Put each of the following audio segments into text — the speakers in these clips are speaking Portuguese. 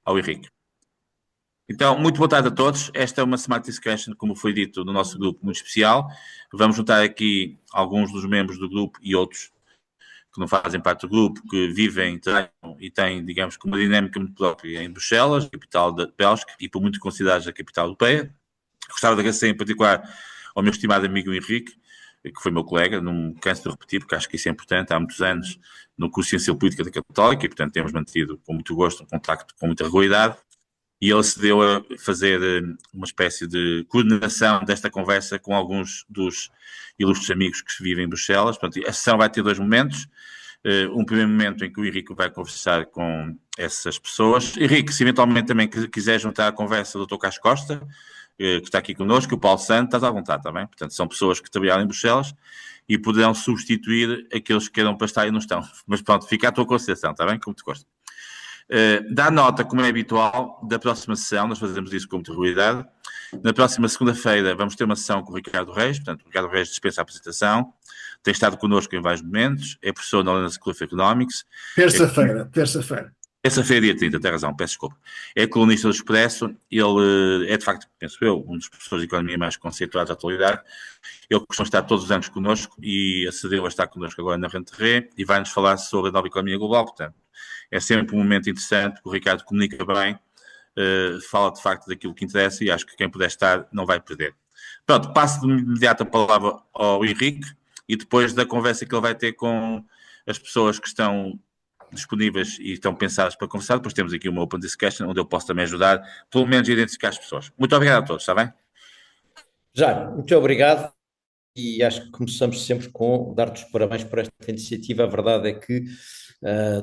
ao Henrique. Então, muito boa tarde a todos. Esta é uma Smart Discussion, como foi dito, no nosso grupo muito especial. Vamos juntar aqui alguns dos membros do grupo e outros que não fazem parte do grupo, que vivem e têm, digamos, uma dinâmica muito própria em Bruxelas, capital da Bélgica, e por muito considerados a capital europeia. Gostava de agradecer em particular ao meu estimado amigo Henrique, que foi meu colega, não me canso de repetir, porque acho que isso é importante, há muitos anos no curso de Ciência Política da Católica, e portanto temos mantido com muito gosto um contacto com muita regularidade, e ele se deu a fazer uma espécie de coordenação desta conversa com alguns dos ilustres amigos que vivem em Bruxelas. Portanto, a sessão vai ter dois momentos. Um primeiro momento em que o Henrique vai conversar com essas pessoas. Henrique, se eventualmente também quiser juntar à conversa o Dr. Carlos Costa, que está aqui connosco, o Paulo Santos, estás à vontade, está bem? Portanto, são pessoas que trabalharam em Bruxelas e poderão substituir aqueles que queiram para estar e não estão. Mas pronto, fica à tua consideração, está bem? Como te gosto. Dá nota, como é habitual, da próxima sessão, nós fazemos isso com muita regularidade. Na próxima segunda-feira vamos ter uma sessão com o Ricardo Reis, portanto, o Ricardo Reis dispensa a apresentação, tem estado connosco em vários momentos, é professor na London School of Economics. Terça-feira. Terça-feira, dia 30, tem razão, peço desculpa. É colunista do Expresso, ele é, de facto, penso eu, um dos professores de economia mais conceituados da atualidade. Ele costuma estar todos os anos connosco e acedeu a estar connosco agora na Rentrée e vai-nos falar sobre a nova economia global, portanto. É sempre um momento interessante, porque o Ricardo comunica bem, fala de facto daquilo que interessa e acho que quem puder estar não vai perder. Pronto, passo de imediato a palavra ao Henrique e depois da conversa que ele vai ter com as pessoas que estão disponíveis e estão pensadas para conversar, depois temos aqui uma Open Discussion onde eu posso também ajudar, pelo menos a identificar as pessoas. Muito obrigado a todos, está bem? Já, muito obrigado. E acho que começamos sempre com dar-te os parabéns por esta iniciativa. A verdade é que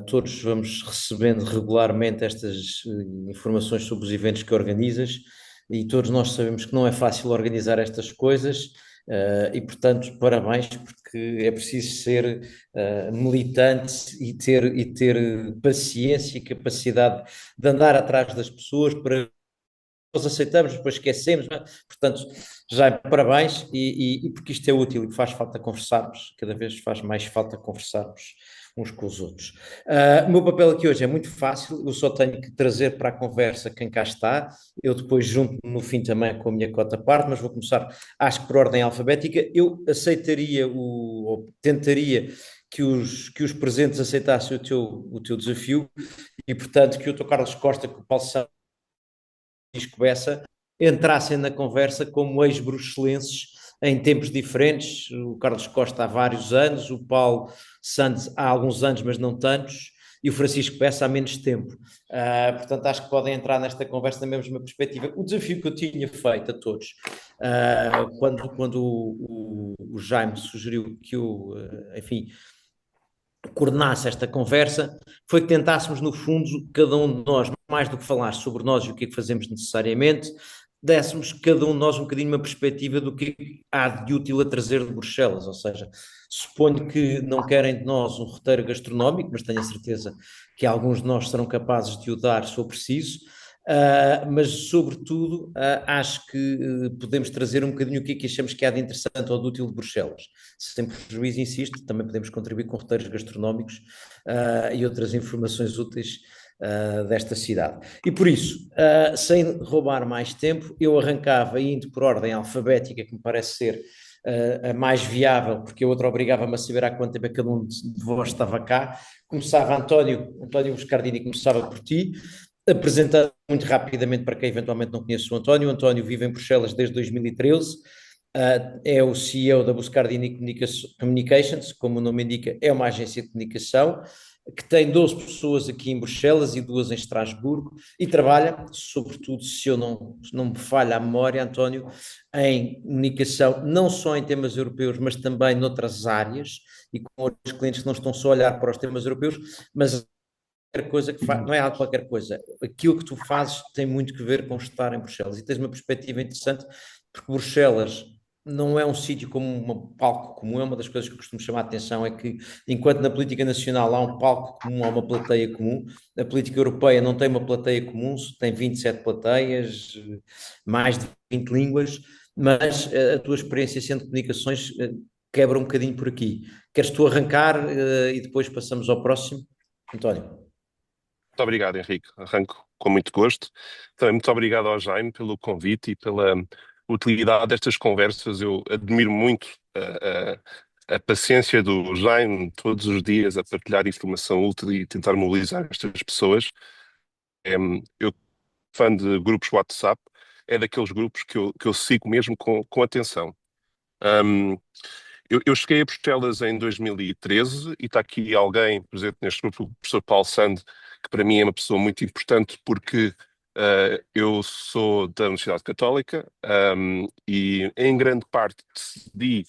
todos vamos recebendo regularmente estas informações sobre os eventos que organizas e todos nós sabemos que não é fácil organizar estas coisas e, portanto, parabéns, porque é preciso ser militante e ter paciência e capacidade de andar atrás das pessoas para nós aceitamos, depois esquecemos, não é? Portanto, já parabéns e porque isto é útil e faz falta conversarmos, cada vez faz mais falta conversarmos uns com os outros. O meu papel aqui hoje é muito fácil, eu só tenho que trazer para a conversa quem cá está, eu depois junto no fim também com a minha cota parte, mas vou começar, acho que por ordem alfabética. Eu aceitaria ou tentaria que os presentes aceitassem o teu desafio e, portanto, que o Dr. Carlos Costa, que o Paulo Santos Bessa entrassem na conversa como ex-bruxelenses em tempos diferentes. O Carlos Costa há vários anos, o Paulo Santos há alguns anos, mas não tantos, e o Francisco Bessa há menos tempo. Portanto, acho que podem entrar nesta conversa na mesma perspectiva. O desafio que eu tinha feito a todos, quando o Jaime sugeriu que eu, enfim, coordenasse esta conversa, foi que tentássemos, no fundo, cada um de nós, mais do que falar sobre nós e o que é que fazemos necessariamente, dessemos cada um de nós um bocadinho uma perspectiva do que há de útil a trazer de Bruxelas, ou seja, suponho que não querem de nós um roteiro gastronómico, mas tenho a certeza que alguns de nós serão capazes de o dar se for preciso, mas sobretudo acho que podemos trazer um bocadinho o que é que achamos que há de interessante ou de útil de Bruxelas. Sem prejuízo, insisto, também podemos contribuir com roteiros gastronómicos e outras informações úteis desta cidade. E por isso, sem roubar mais tempo, eu arrancava indo por ordem alfabética, que me parece ser a mais viável, porque a outra obrigava-me a saber há quanto tempo é que cada um de vós estava cá. Começava António Buscardini, começava por ti, apresentando muito rapidamente para quem eventualmente não conhece o António. O António vive em Bruxelas desde 2013, é o CEO da Buscardini Communications, como o nome indica, é uma agência de comunicação, que tem 12 pessoas aqui em Bruxelas e 2 em Estrasburgo, e trabalha, sobretudo, se eu não me falha a memória, António, em comunicação, não só em temas europeus, mas também noutras áreas, e com outros clientes que não estão só a olhar para os temas europeus, mas qualquer coisa que não é algo qualquer coisa. Aquilo que tu fazes tem muito que ver com estar em Bruxelas. E tens uma perspectiva interessante, porque Bruxelas não é um sítio como um palco comum. É uma das coisas que eu costumo chamar a atenção, é que enquanto na política nacional há um palco comum, há uma plateia comum, a política europeia não tem uma plateia comum, tem 27 plateias, mais de 20 línguas, mas a tua experiência sendo comunicações quebra um bocadinho por aqui. Queres tu arrancar e depois passamos ao próximo? António. Muito obrigado, Henrique. Arranco com muito gosto. Também muito obrigado ao Jaime pelo convite e pela utilidade destas conversas. Eu admiro muito a paciência do Jaime todos os dias a partilhar informação útil e tentar mobilizar estas pessoas. Eu, fã de grupos WhatsApp, é daqueles grupos que eu sigo mesmo com atenção. Um, eu cheguei a Bruxelas em 2013 e está aqui alguém presente neste grupo, o professor Paulo Sand, que para mim é uma pessoa muito importante porque eu sou da Universidade Católica e em grande parte decidi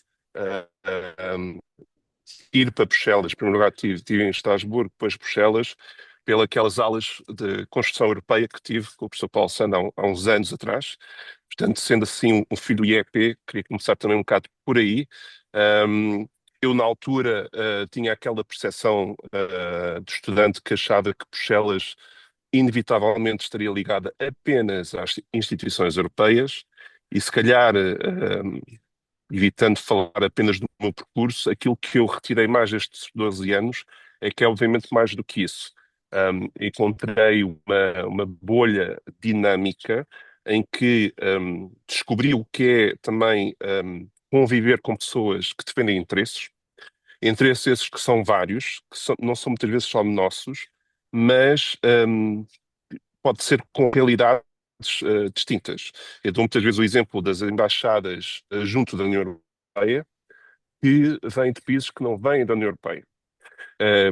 ir para Bruxelas. Em primeiro lugar estive em Estrasburgo, depois Bruxelas, pelas aulas de construção europeia que tive com o professor Paulo Sand há uns anos atrás. Portanto, sendo assim um filho do IEP, queria começar também um bocado por aí. Eu, na altura, tinha aquela percepção de estudante que achava que Bruxelas inevitavelmente estaria ligada apenas às instituições europeias e, se calhar, evitando falar apenas do meu percurso, aquilo que eu retirei mais destes 12 anos é que é obviamente mais do que isso. Encontrei uma bolha dinâmica em que descobri o que é também conviver com pessoas que defendem interesses esses que são vários, não são muitas vezes só nossos, mas pode ser com realidades distintas. Eu dou muitas vezes o exemplo das embaixadas junto da União Europeia, que vêm de países que não vêm da União Europeia.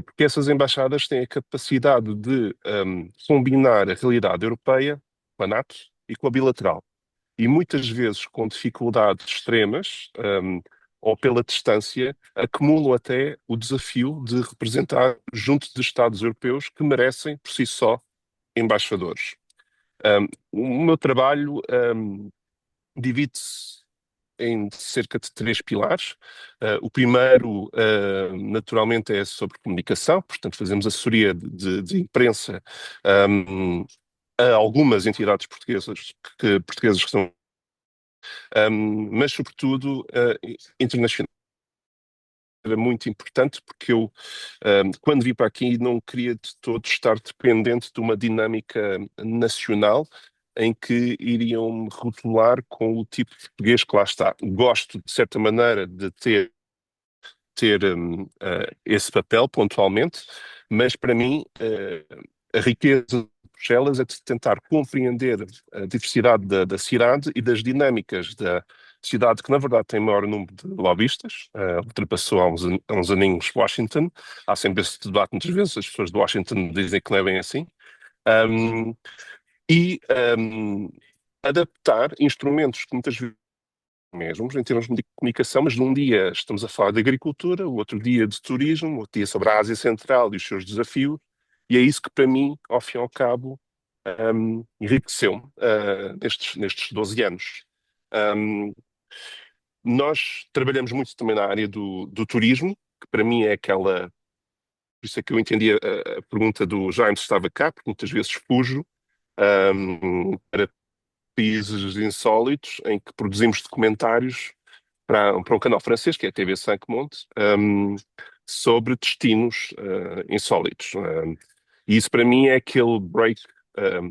Porque essas embaixadas têm a capacidade de combinar a realidade europeia com a NATO e com a bilateral. E muitas vezes, com dificuldades extremas, ou pela distância, acumulam até o desafio de representar junto de Estados europeus que merecem, por si só, embaixadores. O meu trabalho divide-se em cerca de 3 pilares. O primeiro, naturalmente, é sobre comunicação, portanto, fazemos assessoria de imprensa a algumas entidades portuguesas que estão, mas, sobretudo, internacional. Era muito importante porque eu, quando vim para aqui, não queria de todo estar dependente de uma dinâmica nacional em que iriam me rotular com o tipo de português que lá está. Gosto, de certa maneira, de ter esse papel pontualmente, mas para mim a riqueza de Bruxelas é de tentar compreender a diversidade da cidade e das dinâmicas da cidade que, na verdade, tem maior número de lobistas, ultrapassou há uns aninhos Washington. Há sempre esse debate, muitas vezes as pessoas de Washington dizem que não é bem assim. E adaptar instrumentos que muitas vezes mesmos, em termos de comunicação, mas num dia estamos a falar de agricultura, o outro dia de turismo, o outro dia sobre a Ásia Central e os seus desafios, e é isso que para mim, ao fim e ao cabo, enriqueceu-me nestes 12 anos. Nós trabalhamos muito também na área do turismo, que para mim é aquela... Por isso é que eu entendi a pergunta do Jaime se estava cá, porque muitas vezes fujo para países insólitos em que produzimos documentários para um canal francês, que é a TV 5 Monde, sobre destinos insólitos. E isso para mim é aquele break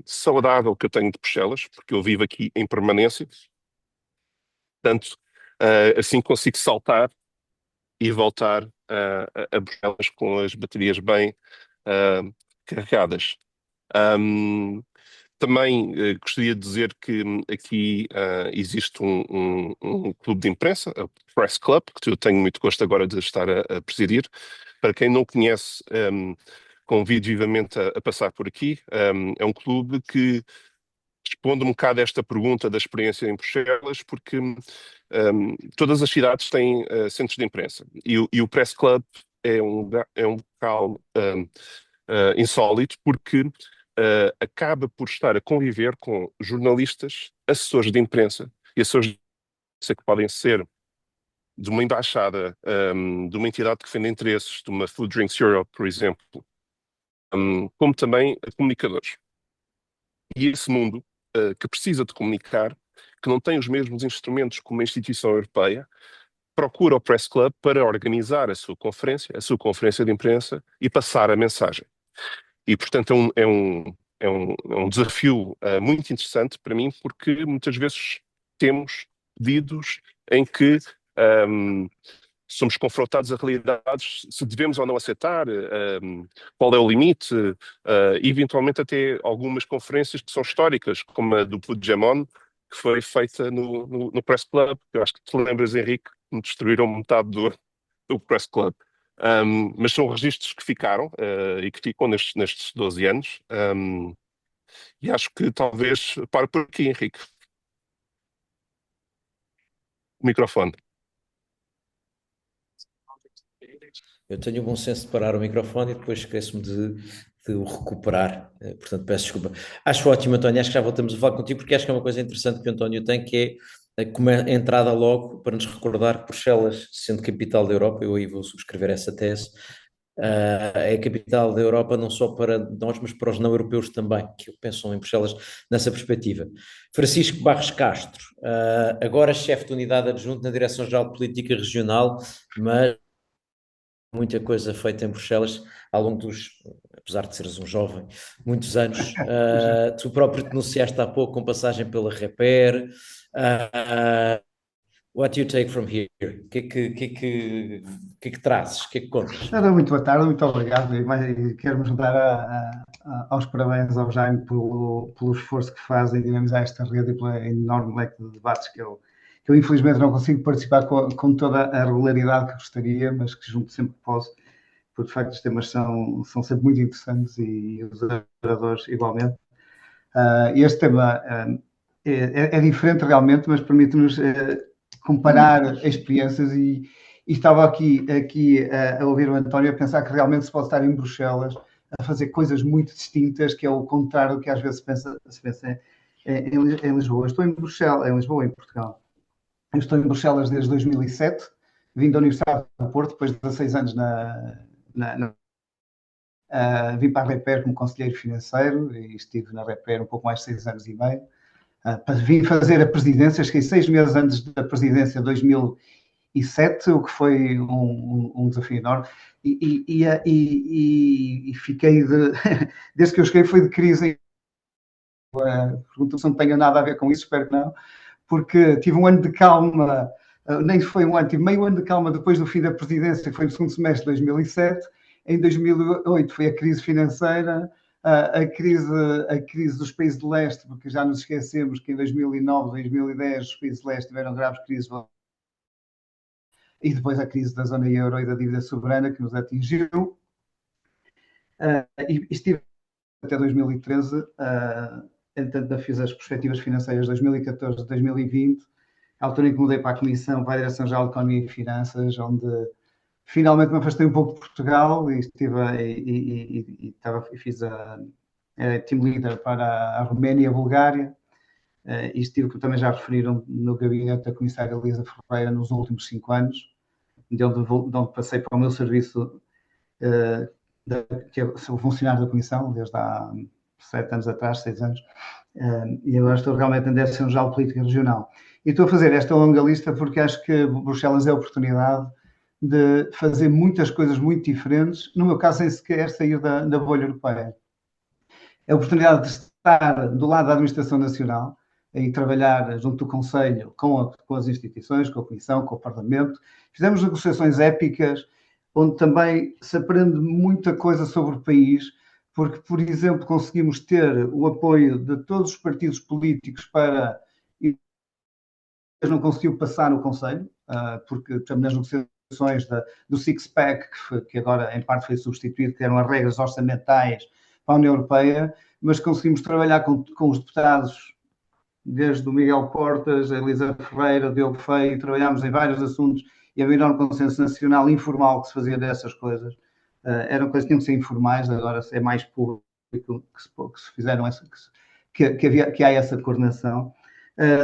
saudável que eu tenho de Bruxelas, porque eu vivo aqui em permanência. Portanto, assim consigo saltar e voltar a Bruxelas com as baterias bem carregadas. Também gostaria de dizer que aqui existe um clube de imprensa, o Press Club, que eu tenho muito gosto agora de estar a presidir. Para quem não conhece, convido vivamente a passar por aqui. É um clube que responde um bocado a esta pergunta da experiência em Bruxelas, porque todas as cidades têm centros de imprensa. E o Press Club é um local insólito, porque acaba por estar a conviver com jornalistas, assessores de imprensa, e assessores de imprensa que podem ser de uma embaixada, de uma entidade que defende interesses, de uma Food Drinks Europe, por exemplo, como também comunicadores. E esse mundo que precisa de comunicar, que não tem os mesmos instrumentos como uma instituição europeia, procura o Press Club para organizar a sua conferência de imprensa e passar a mensagem. E, portanto, é é um desafio muito interessante para mim, porque muitas vezes temos pedidos em que somos confrontados a realidades, se devemos ou não aceitar, qual é o limite, eventualmente até algumas conferências que são históricas, como a do Puigdemont, que foi feita no Press Club. Eu acho que te lembras, Henrique, que destruíram metade do Press Club. Mas são registros que ficaram e que ficam nestes 12 anos. E acho que talvez... Para por aqui, Henrique. O microfone. Eu tenho o bom senso de parar o microfone e depois esqueço-me de o recuperar. Portanto, peço desculpa. Acho ótimo, António. Acho que já voltamos a falar contigo, porque acho que é uma coisa interessante que o António tem, que é como a entrada logo para nos recordar que Bruxelas, sendo capital da Europa, eu aí vou subscrever essa tese, é a capital da Europa não só para nós, mas para os não-europeus também, que pensam em Bruxelas nessa perspectiva. Francisco Barros Castro, agora chefe de unidade adjunto na Direção-Geral de Política Regional, mas muita coisa feita em Bruxelas ao longo dos, apesar de seres um jovem, muitos anos. Tu próprio te denunciaste há pouco com passagem pela Reper. What do you take from here? O que é que trazes? O que é que contas? Muito boa tarde, muito obrigado. Quero me juntar aos parabéns ao Jaime pelo esforço que faz em dinamizar esta rede e pela enorme leque de debates que eu infelizmente não consigo participar com toda a regularidade que gostaria, mas que junto sempre que posso, porque de facto os temas são sempre muito interessantes e os oradores igualmente. Este tema é diferente realmente, mas permite-nos comparar experiências e estava aqui a ouvir o António a pensar que realmente se pode estar em Bruxelas a fazer coisas muito distintas, que é o contrário do que às vezes se pensa em Lisboa. Estou em Bruxelas, em Lisboa, em Portugal. Eu estou em Bruxelas desde 2007, vim da Universidade do Porto, depois de 16 anos vim para a Reper como conselheiro financeiro e estive na Reper um pouco mais de 6 anos e meio. Vim fazer a presidência, cheguei 6 meses antes da presidência de 2007, o que foi um desafio enorme. E fiquei desde que eu cheguei foi de crise. Pergunto se não tenho nada a ver com isso, espero que não, porque tive um ano de calma, nem foi um ano, tive meio ano de calma depois do fim da presidência, que foi no segundo semestre de 2007. Em 2008 foi a crise financeira, a crise dos países de leste, porque já nos esquecemos que em 2009, 2010 os países de leste tiveram graves crises, e depois a crise da zona euro e da dívida soberana que nos atingiu. E estive até 2013, entretanto fiz as perspectivas financeiras de 2014 2020, a altura em que mudei para a Comissão, para a Direção-Geral de Economia e Finanças, onde finalmente me afastei um pouco de Portugal e fiz a team leader para a Roménia e a Bulgária. E estive, como também já referiram, no gabinete da comissária Elisa Ferreira nos últimos 5 anos, de onde passei para o meu serviço, que é o funcionário da comissão, desde há 7 anos atrás, 6 anos, e agora estou realmente na Direção-Geral de Política Regional. E estou a fazer esta longa lista porque acho que Bruxelas é a oportunidade de fazer muitas coisas muito diferentes, no meu caso, sem sequer sair da bolha europeia. É a oportunidade de estar do lado da Administração Nacional e trabalhar junto do Conselho com as instituições, com a Comissão, com o Parlamento. Fizemos negociações épicas, onde também se aprende muita coisa sobre o país, porque, por exemplo, conseguimos ter o apoio de todos os partidos políticos para... não conseguiu passar no Conselho, porque estamos nas negociações do Six-Pack, que agora em parte foi substituído, que eram as regras orçamentais para a União Europeia, mas conseguimos trabalhar com os deputados, desde o Miguel Portas, a Elisa Ferreira, o Diogo Feio, trabalhámos em vários assuntos e havia um enorme consenso nacional informal que se fazia dessas coisas. Eram coisas que tinham que ser informais, agora é mais público que se fizeram que há essa coordenação.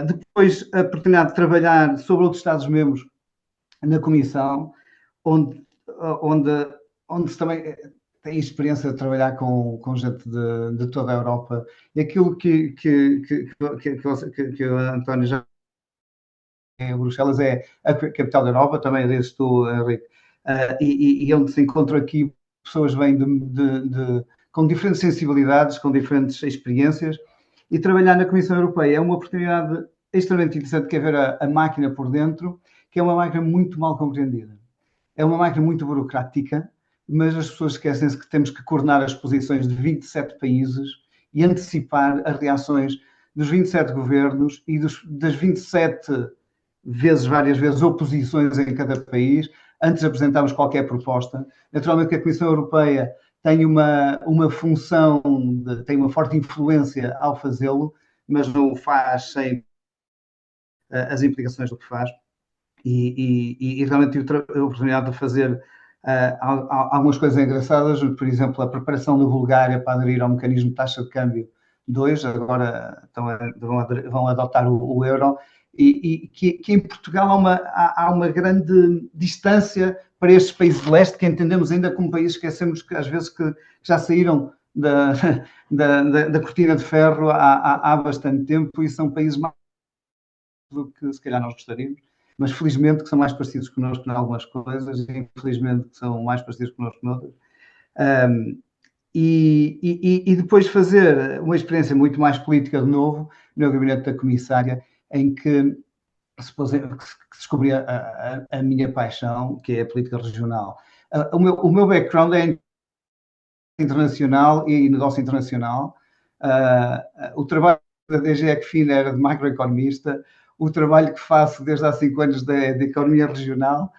Depois, a oportunidade de trabalhar sobre outros Estados-membros na Comissão, onde se também tem experiência de trabalhar com gente de toda a Europa. E aquilo que o António já em Bruxelas é a capital da Europa, também dizes tu, Henrique, e onde se encontram aqui pessoas que vêm com diferentes sensibilidades, com diferentes experiências, e trabalhar na Comissão Europeia é uma oportunidade extremamente interessante, que é ver a máquina por dentro, que é uma máquina muito mal compreendida. É uma máquina muito burocrática, mas as pessoas esquecem-se que temos que coordenar as posições de 27 países e antecipar as reações dos 27 governos e das 27 várias vezes, oposições em cada país, antes de apresentarmos qualquer proposta. Naturalmente que a Comissão Europeia tem uma função, tem uma forte influência ao fazê-lo, mas não o faz sem as implicações do que faz. E realmente tive a oportunidade de fazer algumas coisas engraçadas, por exemplo, a preparação da Bulgária para aderir ao mecanismo de taxa de câmbio 2, agora vão adotar o euro, e que em Portugal há uma grande distância para estes países de leste, que entendemos ainda como países, esquecemos que às vezes que já saíram da cortina de ferro há bastante tempo, e são países mais do que se calhar nós gostaríamos, mas felizmente que são mais parecidos connosco em algumas coisas, e infelizmente que são mais parecidos connosco noutras. E depois fazer uma experiência muito mais política de novo no gabinete da comissária, em que descobri a minha paixão, que é a política regional. O meu background é internacional e negócio internacional. O trabalho da DG Ecofin era de macroeconomista. O trabalho que faço desde há 5 anos de economia regional,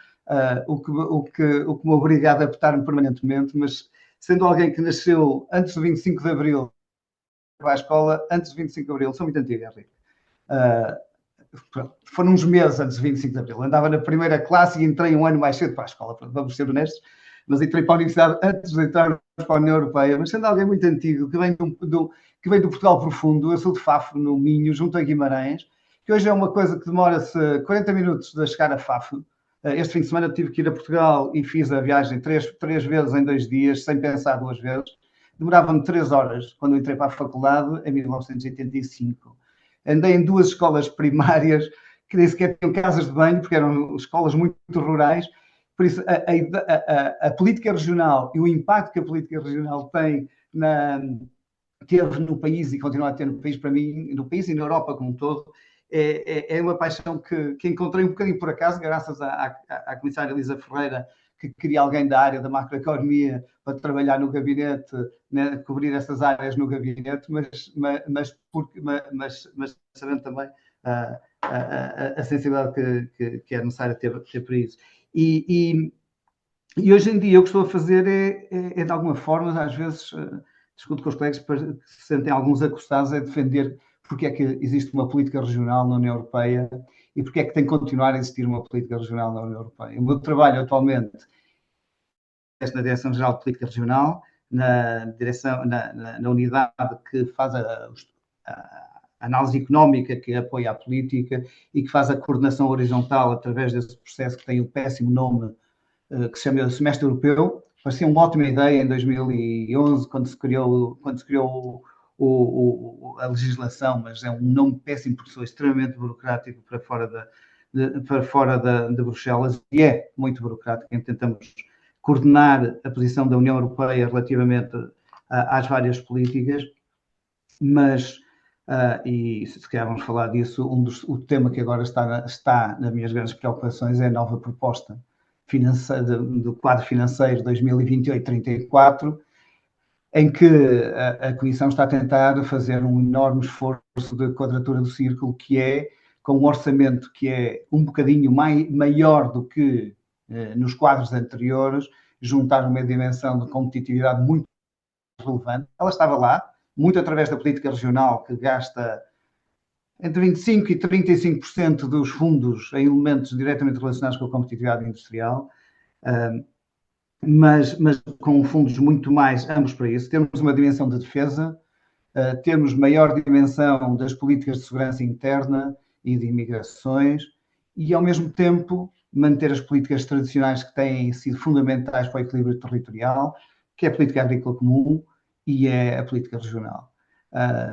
o que me obriga a adaptar-me permanentemente, mas sendo alguém que nasceu antes do 25 de Abril, para a escola antes do 25 de Abril, sou muito antigo, Henrique. Foram uns meses antes do 25 de Abril. Andava na primeira classe e entrei um ano mais cedo para a escola, vamos ser honestos, mas entrei para a universidade antes de entrar para a União Europeia. Mas sendo alguém muito antigo, que vem do Portugal profundo, eu sou de Fafo, no Minho, junto a Guimarães, que hoje é uma coisa que demora-se 40 minutos de chegar a Fafo. Este fim de semana tive que ir a Portugal e fiz a viagem três vezes em 2 dias, sem pensar 2 vezes. Demorava-me 3 horas quando eu entrei para a faculdade, em 1985. Andei em 2 escolas primárias que nem sequer tinham casas de banho, porque eram escolas muito rurais. Por isso, a política regional e o impacto que a política regional teve no país e continua a ter no país, para mim, no país e na Europa como um todo, é uma paixão que encontrei um bocadinho por acaso, graças à comissária Elisa Ferreira, que queria alguém da área da macroeconomia para trabalhar no gabinete, né, cobrir essas áreas no gabinete, mas sabendo também a sensibilidade que é necessária ter para isso. E hoje em dia o que estou a fazer é de alguma forma, às vezes, discuto com os colegas que se sentem alguns acostados, é defender porque é que existe uma política regional na União Europeia e porque é que tem que continuar a existir uma política regional na União Europeia. O meu trabalho atualmente é na Direção-Geral de Política Regional, na unidade que faz a análise económica, que apoia a política e que faz a coordenação horizontal através desse processo que tem o péssimo nome, que se chama Semestre Europeu. Parecia uma ótima ideia em 2011, quando se criou a legislação, mas é um nome péssimo porque sou extremamente burocrático para fora de Bruxelas, e é muito burocrático. Tentamos coordenar a posição da União Europeia relativamente às várias políticas, mas, e se calhar vamos falar disso, o tema que agora está nas minhas grandes preocupações é a nova proposta do quadro financeiro 2028-34, em que a Comissão está a tentar fazer um enorme esforço de quadratura do círculo, que é com um orçamento que é um bocadinho maior do que nos quadros anteriores, juntar uma dimensão de competitividade muito relevante. Ela estava lá, muito através da política regional, que gasta entre 25% e 35% dos fundos em elementos diretamente relacionados com a competitividade industrial, mas com fundos muito mais amplos para isso. Temos uma dimensão de defesa, temos maior dimensão das políticas de segurança interna e de imigrações, e ao mesmo tempo manter as políticas tradicionais que têm sido fundamentais para o equilíbrio territorial, que é a política agrícola comum e é a política regional.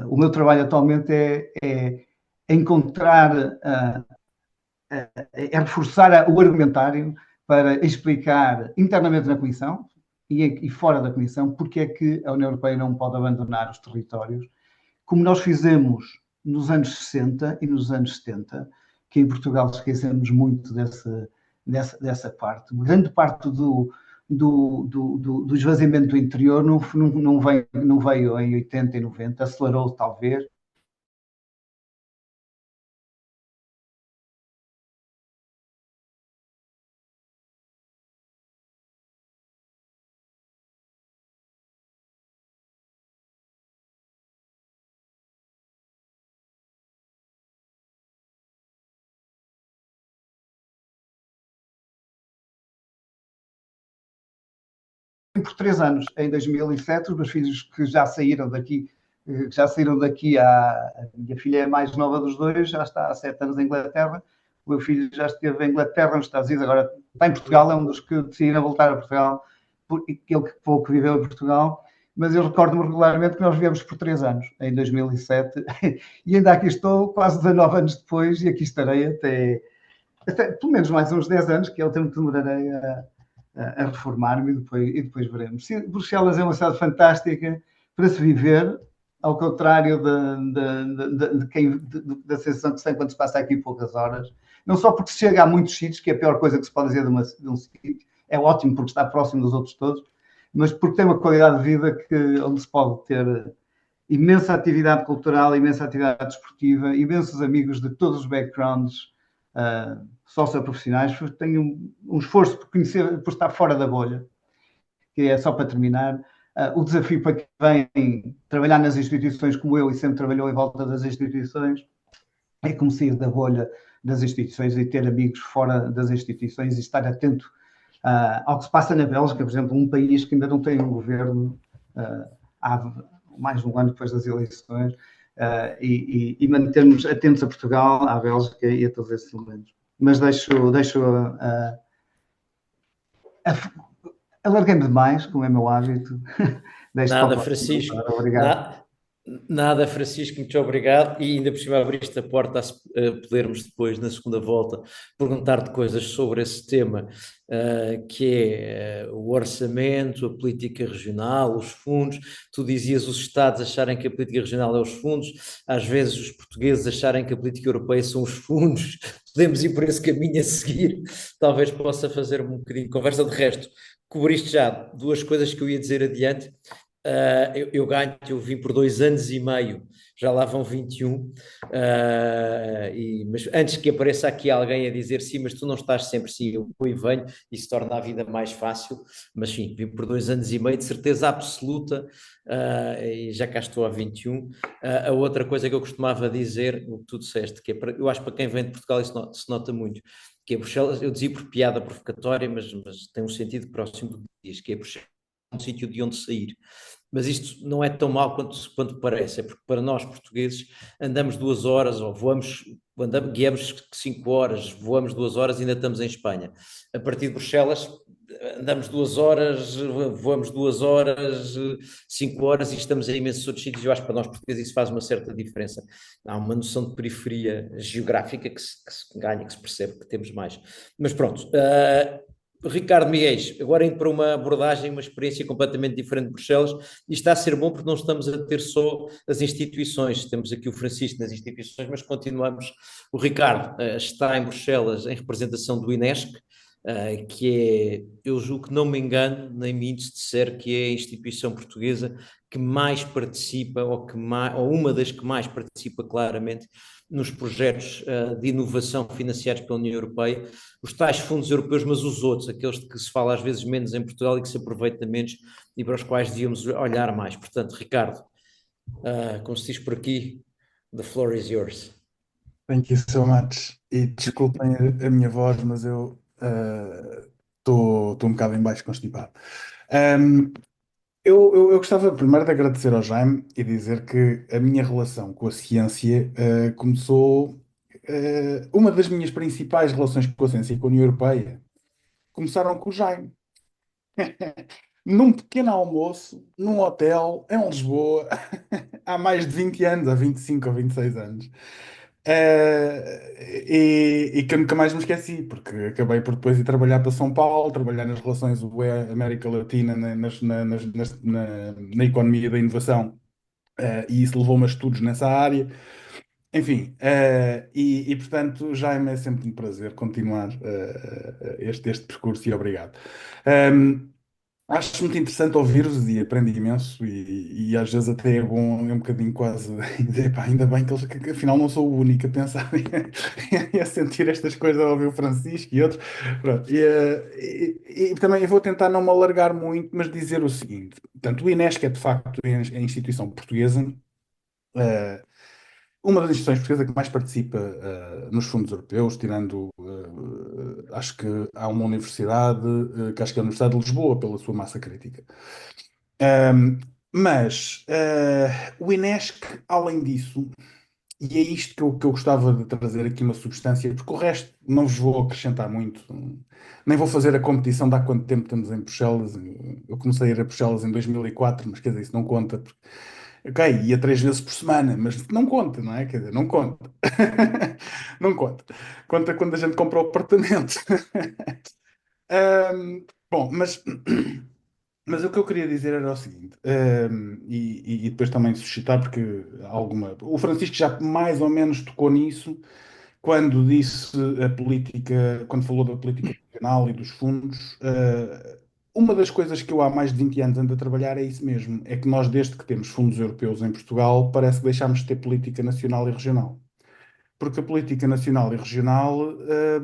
O meu trabalho atualmente é encontrar, é reforçar o argumentário para explicar internamente na Comissão, e fora da Comissão, porque é que a União Europeia não pode abandonar os territórios, como nós fizemos nos anos 60 e nos anos 70, que em Portugal esquecemos muito dessa parte. Grande parte do esvaziamento do interior não veio em 80 e 90, acelerou talvez. Por 3 anos, em 2007, os meus filhos que já saíram daqui, a minha filha é a mais nova dos dois, já está há 7 anos em Inglaterra, o meu filho já esteve em Inglaterra, nos Estados Unidos, agora está em Portugal, é um dos que decidiram voltar a Portugal, ele que pouco viveu em Portugal, mas eu recordo-me regularmente que nós viemos por 3 anos, em 2007, e ainda aqui estou, quase 19 anos depois, e aqui estarei até pelo menos mais uns 10 anos, que é o tempo que demorarei a reformar-me e depois veremos. Bruxelas é uma cidade fantástica para se viver, ao contrário da sensação que se tem quando se passa aqui poucas horas. Não só porque se chega a muitos sítios, que é a pior coisa que se pode dizer de um sítio, é ótimo porque está próximo dos outros todos, mas porque tem uma qualidade de vida onde se pode ter imensa atividade cultural, imensa atividade desportiva, imensos amigos de todos os backgrounds socioprofissionais. Tenho um esforço por conhecer, por estar fora da bolha, que é só para terminar. O desafio para quem vem trabalhar nas instituições como eu e sempre trabalhou em volta das instituições é como sair da bolha das instituições e ter amigos fora das instituições e estar atento ao que se passa na Bélgica, por exemplo, um país que ainda não tem um governo há mais de um ano depois das eleições, e mantermos atentos a Portugal, à Bélgica e a todos esses elementos. Mas alarguei-me demais, como é meu hábito. Nada, Francisco. Nada, Francisco, muito obrigado. E ainda por cima abriste a porta a podermos depois, na segunda volta, perguntar-te coisas sobre esse tema, que é o orçamento, a política regional, os fundos. Tu dizias os Estados acharem que a política regional é os fundos, às vezes os portugueses acharem que a política europeia são os fundos. Podemos ir por esse caminho a seguir. Talvez possa fazer um bocadinho de conversa. De resto, cobriste já duas coisas que eu ia dizer adiante. Eu vim por 2 anos e meio, já lá vão 21, mas antes que apareça aqui alguém a dizer sim, mas tu não estás sempre, sim, eu vou e venho, isso torna a vida mais fácil, mas sim, vim por 2 anos e meio, de certeza absoluta, e já cá estou há 21. A outra coisa que eu costumava dizer, o que tu disseste, que eu acho que para quem vem de Portugal isso se nota muito, que é Bruxelas, eu dizia por piada provocatória, mas tem um sentido próximo do que diz, que é Bruxelas um sítio de onde sair. Mas isto não é tão mal quanto parece, é porque para nós portugueses andamos 2 horas, ou guiamos 5 horas, voamos 2 horas e ainda estamos em Espanha. A partir de Bruxelas andamos 2 horas, voamos 2 horas, 5 horas e estamos em imensos outros sítios. Eu acho que para nós portugueses isso faz uma certa diferença. Há uma noção de periferia geográfica que se ganha, que se percebe que temos mais. Mas pronto, Ricardo Miguel, agora indo para uma abordagem, uma experiência completamente diferente de Bruxelas, e está a ser bom porque não estamos a ter só as instituições, temos aqui o Francisco nas instituições, mas continuamos. O Ricardo está em Bruxelas em representação do INESC, que é, eu julgo que não me engano, nem minto se disser que é a instituição portuguesa que mais participa, ou uma das que mais participa claramente nos projetos de inovação financiados pela União Europeia, os tais fundos europeus, mas os outros, aqueles de que se fala às vezes menos em Portugal e que se aproveita menos e para os quais devíamos olhar mais. Portanto, Ricardo, como se diz por aqui, the floor is yours. Thank you so much. E desculpem a minha voz, mas eu estou um bocado em baixo constipado. Eu gostava primeiro de agradecer ao Jaime e dizer que a minha relação com a ciência começou. Uma das minhas principais relações com a ciência e com a União Europeia começaram com o Jaime. Num pequeno almoço, num hotel, em Lisboa, há mais de 20 anos, há 25 ou 26 anos. E que eu nunca mais me esqueci, porque acabei por depois ir trabalhar para São Paulo, trabalhar nas relações UE-América Latina, na economia da inovação, e isso levou-me a estudos nessa área. Enfim, portanto, Jaime, é sempre um prazer continuar este percurso e obrigado. Um, Acho muito interessante ouvir-vos e aprendo imenso e às vezes até é bom, é um bocadinho quase dizer, pá, ainda bem que afinal não sou o único a pensar e a sentir estas coisas ao ouvir o Francisco e outros. Pronto, e também eu vou tentar não me alargar muito, mas dizer o seguinte, portanto, o INESC é de facto a instituição portuguesa, eh, uma das instituições portuguesas que mais participa nos fundos europeus, tirando, acho que há uma universidade, que acho que é a Universidade de Lisboa, pela sua massa crítica. Um, mas o INESC, além disso, e é isto que eu gostava de trazer aqui uma substância, porque o resto não vos vou acrescentar muito, nem vou fazer a competição de há quanto tempo estamos em Bruxelas. Eu comecei a ir a Bruxelas em 2004, mas quer dizer, isso não conta. Ok, ia 3 vezes por semana, mas não conta, não é? Quer dizer, não conta. Não conta. Conta quando a gente compra o apartamento. Bom, mas o que eu queria dizer era o seguinte, e depois também suscitar, porque alguma. O Francisco já mais ou menos tocou nisso quando disse a política, quando falou da política regional e dos fundos. Uma das coisas que eu há mais de 20 anos ando a trabalhar é isso mesmo, é que nós, desde que temos fundos europeus em Portugal, parece que deixámos de ter política nacional e regional. Porque a política nacional e regional,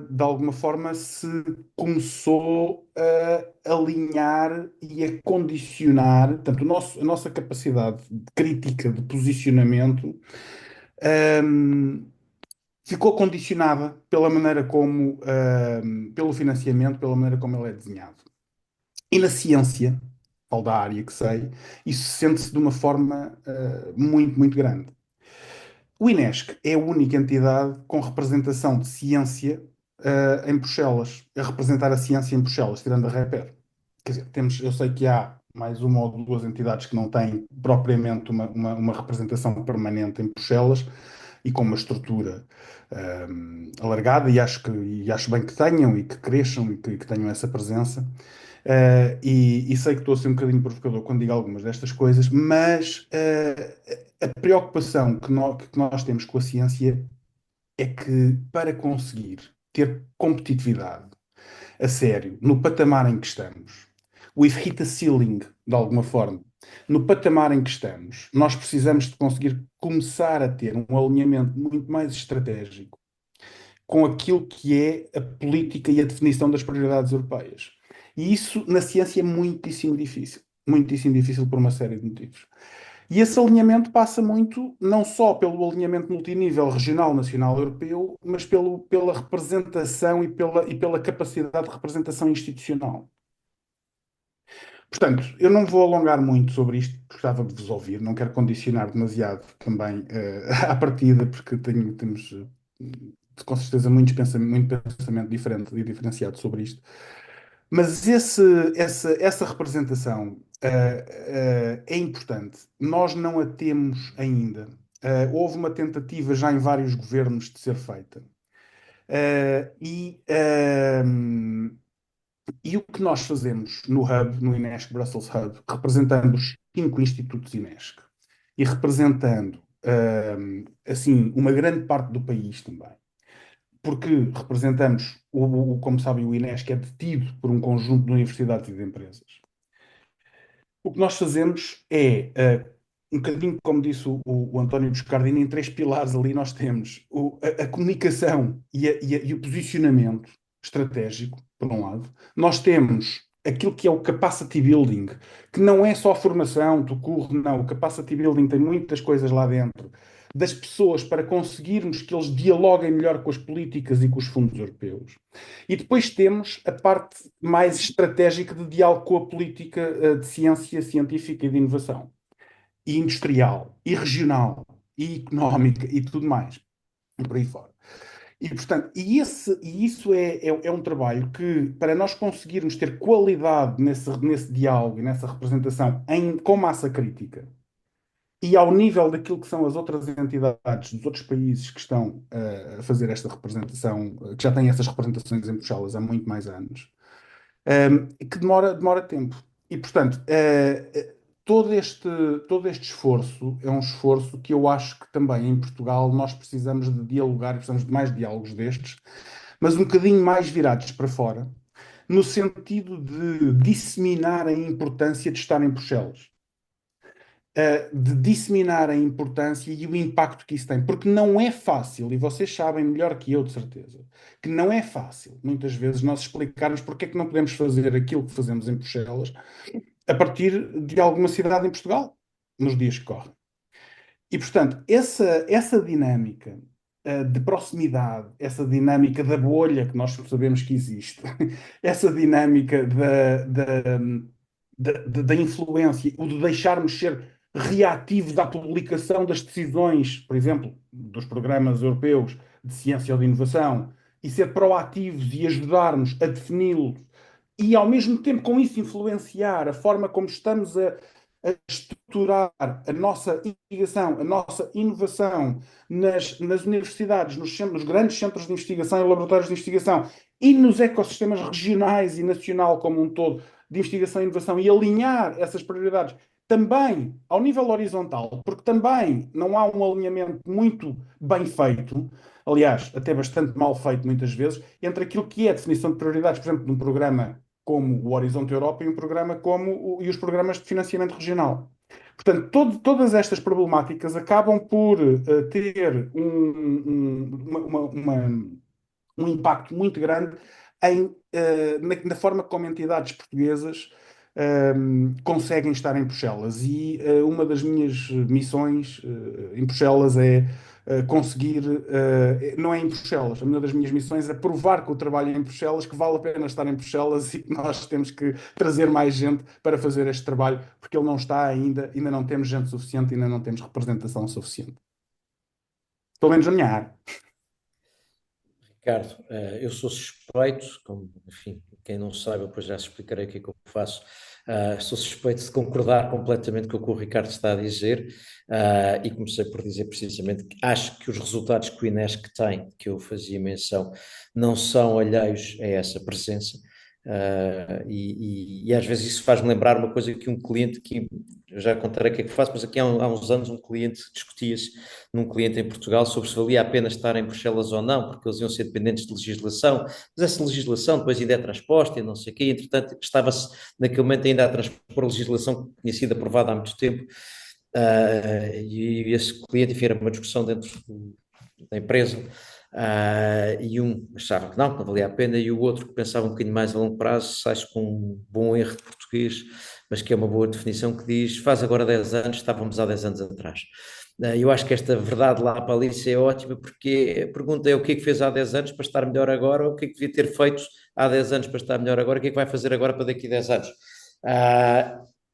de alguma forma, se começou a alinhar e a condicionar, portanto, a nossa capacidade crítica de posicionamento, ehm, ficou condicionada pela maneira como, pelo financiamento, pela maneira como ele é desenhado. E na ciência, tal da área que sei, isso sente-se de uma forma muito, muito grande. O INESC é a única entidade com representação de ciência em Bruxelas, a representar a ciência em Bruxelas, tirando a REPER. Quer dizer, eu sei que há mais uma ou duas entidades que não têm propriamente uma representação permanente em Bruxelas e com uma estrutura alargada, e acho bem que tenham e que cresçam e que tenham essa presença. E sei que estou a ser um bocadinho provocador quando digo algumas destas coisas, mas a preocupação que nós temos com a ciência é que para conseguir ter competitividade a sério no patamar em que estamos, we've hit a ceiling de alguma forma. No patamar em que estamos, nós precisamos de conseguir começar a ter um alinhamento muito mais estratégico com aquilo que é a política e a definição das prioridades europeias. E isso na ciência é muitíssimo difícil por uma série de motivos. E esse alinhamento passa muito, não só pelo alinhamento multinível, regional, nacional, europeu, mas pela representação e pela capacidade de representação institucional. Portanto, eu não vou alongar muito sobre isto, gostava de vos ouvir, não quero condicionar demasiado também à partida, porque temos com certeza muito pensamento diferente e diferenciado sobre isto. Mas essa representação é importante. Nós não a temos ainda. Houve uma tentativa já em vários governos de ser feita. E o que nós fazemos no Hub, no INESC Brussels Hub, representando os 5 institutos INESC e representando, assim, uma grande parte do país também, porque representamos, como sabem, o INESC é detido por um conjunto de universidades e de empresas. O que nós fazemos é, um bocadinho como disse o António Buscardini, em 3 pilares ali nós temos a comunicação e o posicionamento estratégico, por um lado. Nós temos aquilo que é o capacity building, que não é só formação, tu curro, não. O capacity building tem muitas coisas lá dentro das pessoas para conseguirmos que eles dialoguem melhor com as políticas e com os fundos europeus. E depois temos a parte mais estratégica de diálogo com a política de ciência científica e de inovação, e industrial, e regional, e económica, e tudo mais, e por aí fora. E, portanto, isso é um trabalho que, para nós conseguirmos ter qualidade nesse diálogo e nessa representação com massa crítica, e ao nível daquilo que são as outras entidades dos outros países que estão a fazer esta representação, que já têm essas representações em Bruxelas há muito mais anos, que demora tempo. E, portanto, todo este esforço é um esforço que eu acho que também em Portugal nós precisamos de dialogar, precisamos de mais diálogos destes, mas um bocadinho mais virados para fora, no sentido de disseminar a importância de estar em Bruxelas, de disseminar a importância e o impacto que isso tem, porque não é fácil, e vocês sabem melhor que eu, de certeza, que não é fácil, muitas vezes, nós explicarmos porque é que não podemos fazer aquilo que fazemos em Bruxelas a partir de alguma cidade em Portugal, nos dias que correm. E, portanto, essa dinâmica de proximidade, essa dinâmica da bolha que nós sabemos que existe, essa dinâmica da influência, o de deixarmos ser reativos à publicação das decisões, por exemplo, dos programas europeus de ciência ou de inovação, e ser proativos e ajudarmos a defini-los, e ao mesmo tempo com isso influenciar a forma como estamos a estruturar a nossa investigação, a nossa inovação nas universidades, nos grandes centros de investigação e laboratórios de investigação e nos ecossistemas regionais e nacional como um todo de investigação e inovação e alinhar essas prioridades também ao nível horizontal, porque também não há um alinhamento muito bem feito, aliás, até bastante mal feito muitas vezes, entre aquilo que é a definição de prioridades, por exemplo, de um programa como o Horizonte Europa e um programa e os programas de financiamento regional. Portanto, todas estas problemáticas acabam por ter um impacto muito grande na forma como entidades portuguesas conseguem estar em Bruxelas. E uma das minhas missões em Bruxelas é conseguir, não é em Bruxelas, uma das minhas missões é provar que o trabalho é em Bruxelas, que vale a pena estar em Bruxelas e que nós temos que trazer mais gente para fazer este trabalho, porque ele não está ainda não temos gente suficiente, ainda não temos representação suficiente. Pelo menos na minha área. Ricardo, eu sou suspeito, como, enfim, quem não sabe, eu depois já explicarei o que é que eu faço. Sou suspeito de concordar completamente com o que o Ricardo está a dizer, e comecei por dizer precisamente que acho que os resultados que o INESC tem, que eu fazia menção, não são alheios a essa presença. E às vezes isso faz-me lembrar uma coisa que um cliente, que eu já contarei o que é que faço, mas aqui há uns anos um cliente discutia-se num cliente em Portugal sobre se valia a pena estar em Bruxelas ou não, porque eles iam ser dependentes de legislação, mas essa legislação depois ainda é transposta e não sei o quê, entretanto estava-se naquele momento ainda a transpor legislação que tinha sido aprovada há muito tempo, e esse cliente, enfim, era uma discussão dentro da empresa, e um achava que não valia a pena, e o outro que pensava um bocadinho mais a longo prazo, sais com um bom erro de português, mas que é uma boa definição, que diz, faz agora 10 anos, estávamos há 10 anos atrás. Eu acho que esta verdade lá para a Alice é ótima, porque a pergunta é o que é que fez há 10 anos para estar melhor agora, ou o que é que devia ter feito há 10 anos para estar melhor agora, o que é que vai fazer agora para daqui a 10 anos.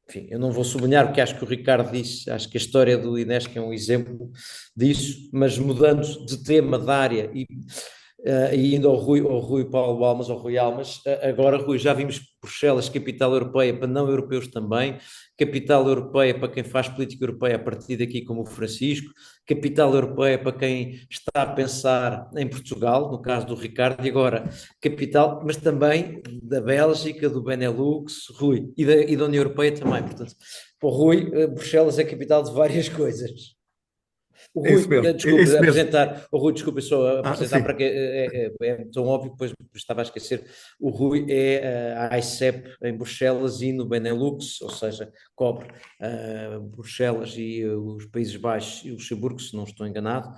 Enfim, eu não vou sublinhar porque acho que o Ricardo disse, acho que a história do INESC é um exemplo disso, mas mudando de tema, de área e indo ao Rui Paulo Almas, ao Rui Almas, agora, Rui, já vimos Bruxelas, capital europeia para não europeus também, capital europeia para quem faz política europeia a partir daqui, como o Francisco, capital europeia para quem está a pensar em Portugal, no caso do Ricardo, e agora capital, mas também da Bélgica, do Benelux, Rui, e da União Europeia também. Portanto, para o Rui, Bruxelas é capital de várias coisas. O É Rui, isso mesmo. desculpa, É isso mesmo. apresentar, o Rui, desculpa, só apresentar Sim. para que é tão óbvio, depois estava a esquecer, o Rui é a ICEP em Bruxelas e no Benelux, ou seja, cobre Bruxelas e os Países Baixos e Luxemburgo, se não estou enganado,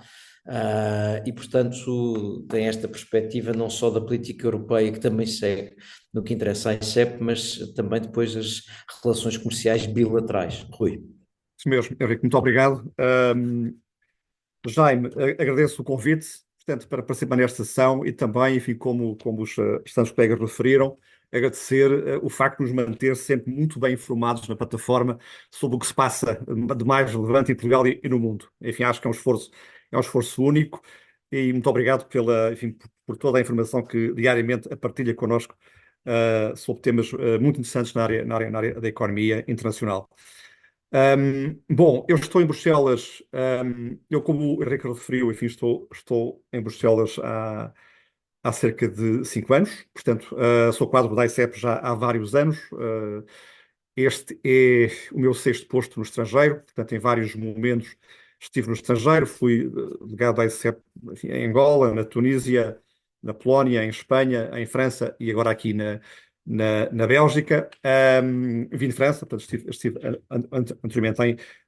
e portanto tem esta perspectiva não só da política europeia, que também segue no que interessa à ICEP, mas também depois as relações comerciais bilaterais. Rui. Isso mesmo, Henrique, muito obrigado. Jaime, agradeço o convite, portanto, para participar nesta sessão e também, enfim, como os restantes colegas referiram, agradecer o facto de nos manter sempre muito bem informados na plataforma sobre o que se passa de mais relevante em Portugal e no mundo. Enfim, acho que é um esforço único e muito obrigado enfim, por toda a informação que diariamente partilha connosco sobre temas muito interessantes na área da economia internacional. Bom, eu estou em Bruxelas, eu como o Henrique referiu, enfim, estou em Bruxelas há cerca de 5 anos, portanto, sou quadro da ICEP já há vários anos. Este é o meu sexto posto no estrangeiro, portanto, em vários momentos estive no estrangeiro, fui delegado da ICEP, enfim, em Angola, na Tunísia, na Polónia, em Espanha, em França e agora aqui na Bélgica. Vim de França, portanto, estive anteriormente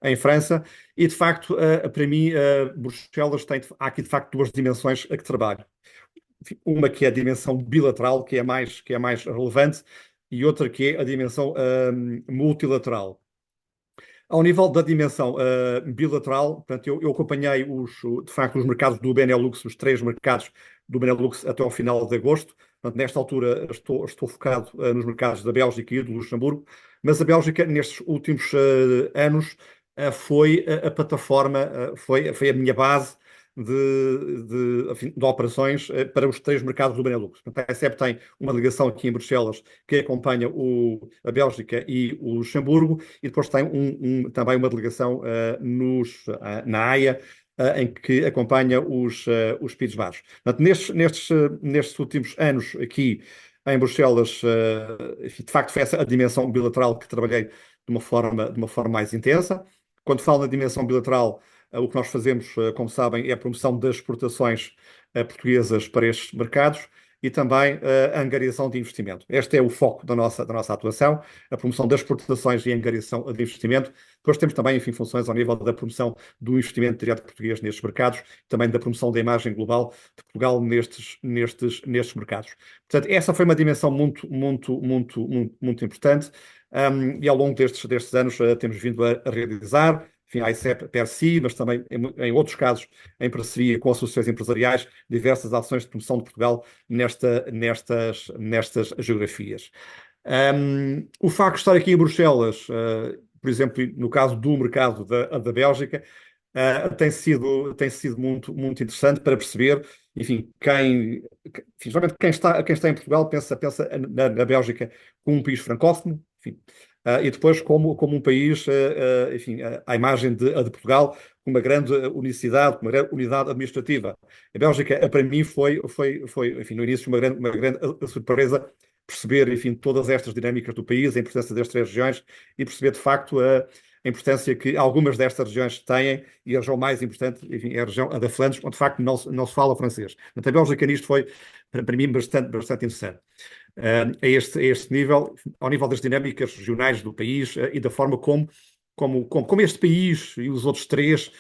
em França, e de facto, para mim, Bruxelas há aqui de facto duas dimensões a que trabalho. Enfim, uma que é a dimensão bilateral, que é mais relevante, e outra que é a dimensão multilateral. Ao nível da dimensão bilateral, portanto, eu acompanhei de facto os mercados do Benelux, os três mercados do Benelux até ao final de agosto. Portanto, nesta altura estou focado nos mercados da Bélgica e do Luxemburgo, mas a Bélgica, nestes últimos anos, foi a plataforma, foi a minha base de operações para os três mercados do Benelux. Portanto, a ICEP tem uma delegação aqui em Bruxelas que acompanha a Bélgica e o Luxemburgo, e depois tem também uma delegação na Haia, em que acompanha os Países Baixos. Portanto, nestes últimos anos aqui em Bruxelas, enfim, de facto foi essa a dimensão bilateral que trabalhei de uma forma mais intensa. Quando falo na dimensão bilateral, o que nós fazemos, como sabem, é a promoção das exportações portuguesas para estes mercados e também a angariação de investimento. Este é o foco da nossa atuação, a promoção das exportações e a angariação de investimento. Depois temos também, enfim, funções ao nível da promoção do investimento direto português nestes mercados, também da promoção da imagem global de Portugal nestes mercados. Portanto, essa foi uma dimensão muito, muito, muito, muito, muito importante, e ao longo destes anos temos vindo a realizar, enfim, a ICEP per si, mas também em outros casos, em parceria com associações empresariais, diversas ações de promoção de Portugal nestas geografias. O facto de estar aqui em Bruxelas, por exemplo, no caso do mercado da Bélgica, tem sido muito, muito interessante para perceber, enfim, geralmente quem está em Portugal pensa na Bélgica como um país francófono, enfim, e depois como um país, enfim, à imagem de Portugal, com uma grande unicidade, com uma grande unidade administrativa. A Bélgica, para mim, foi, enfim, no início, uma grande surpresa perceber, enfim, todas estas dinâmicas do país, a importância das três regiões e perceber, de facto, a importância que algumas destas regiões têm, e a região mais importante, enfim, é a região da Flandres, onde de facto não se fala francês. Portanto, a Bélgica nisto foi, para mim, bastante interessante. A este nível, ao nível das dinâmicas regionais do país e da forma como este país e os outros três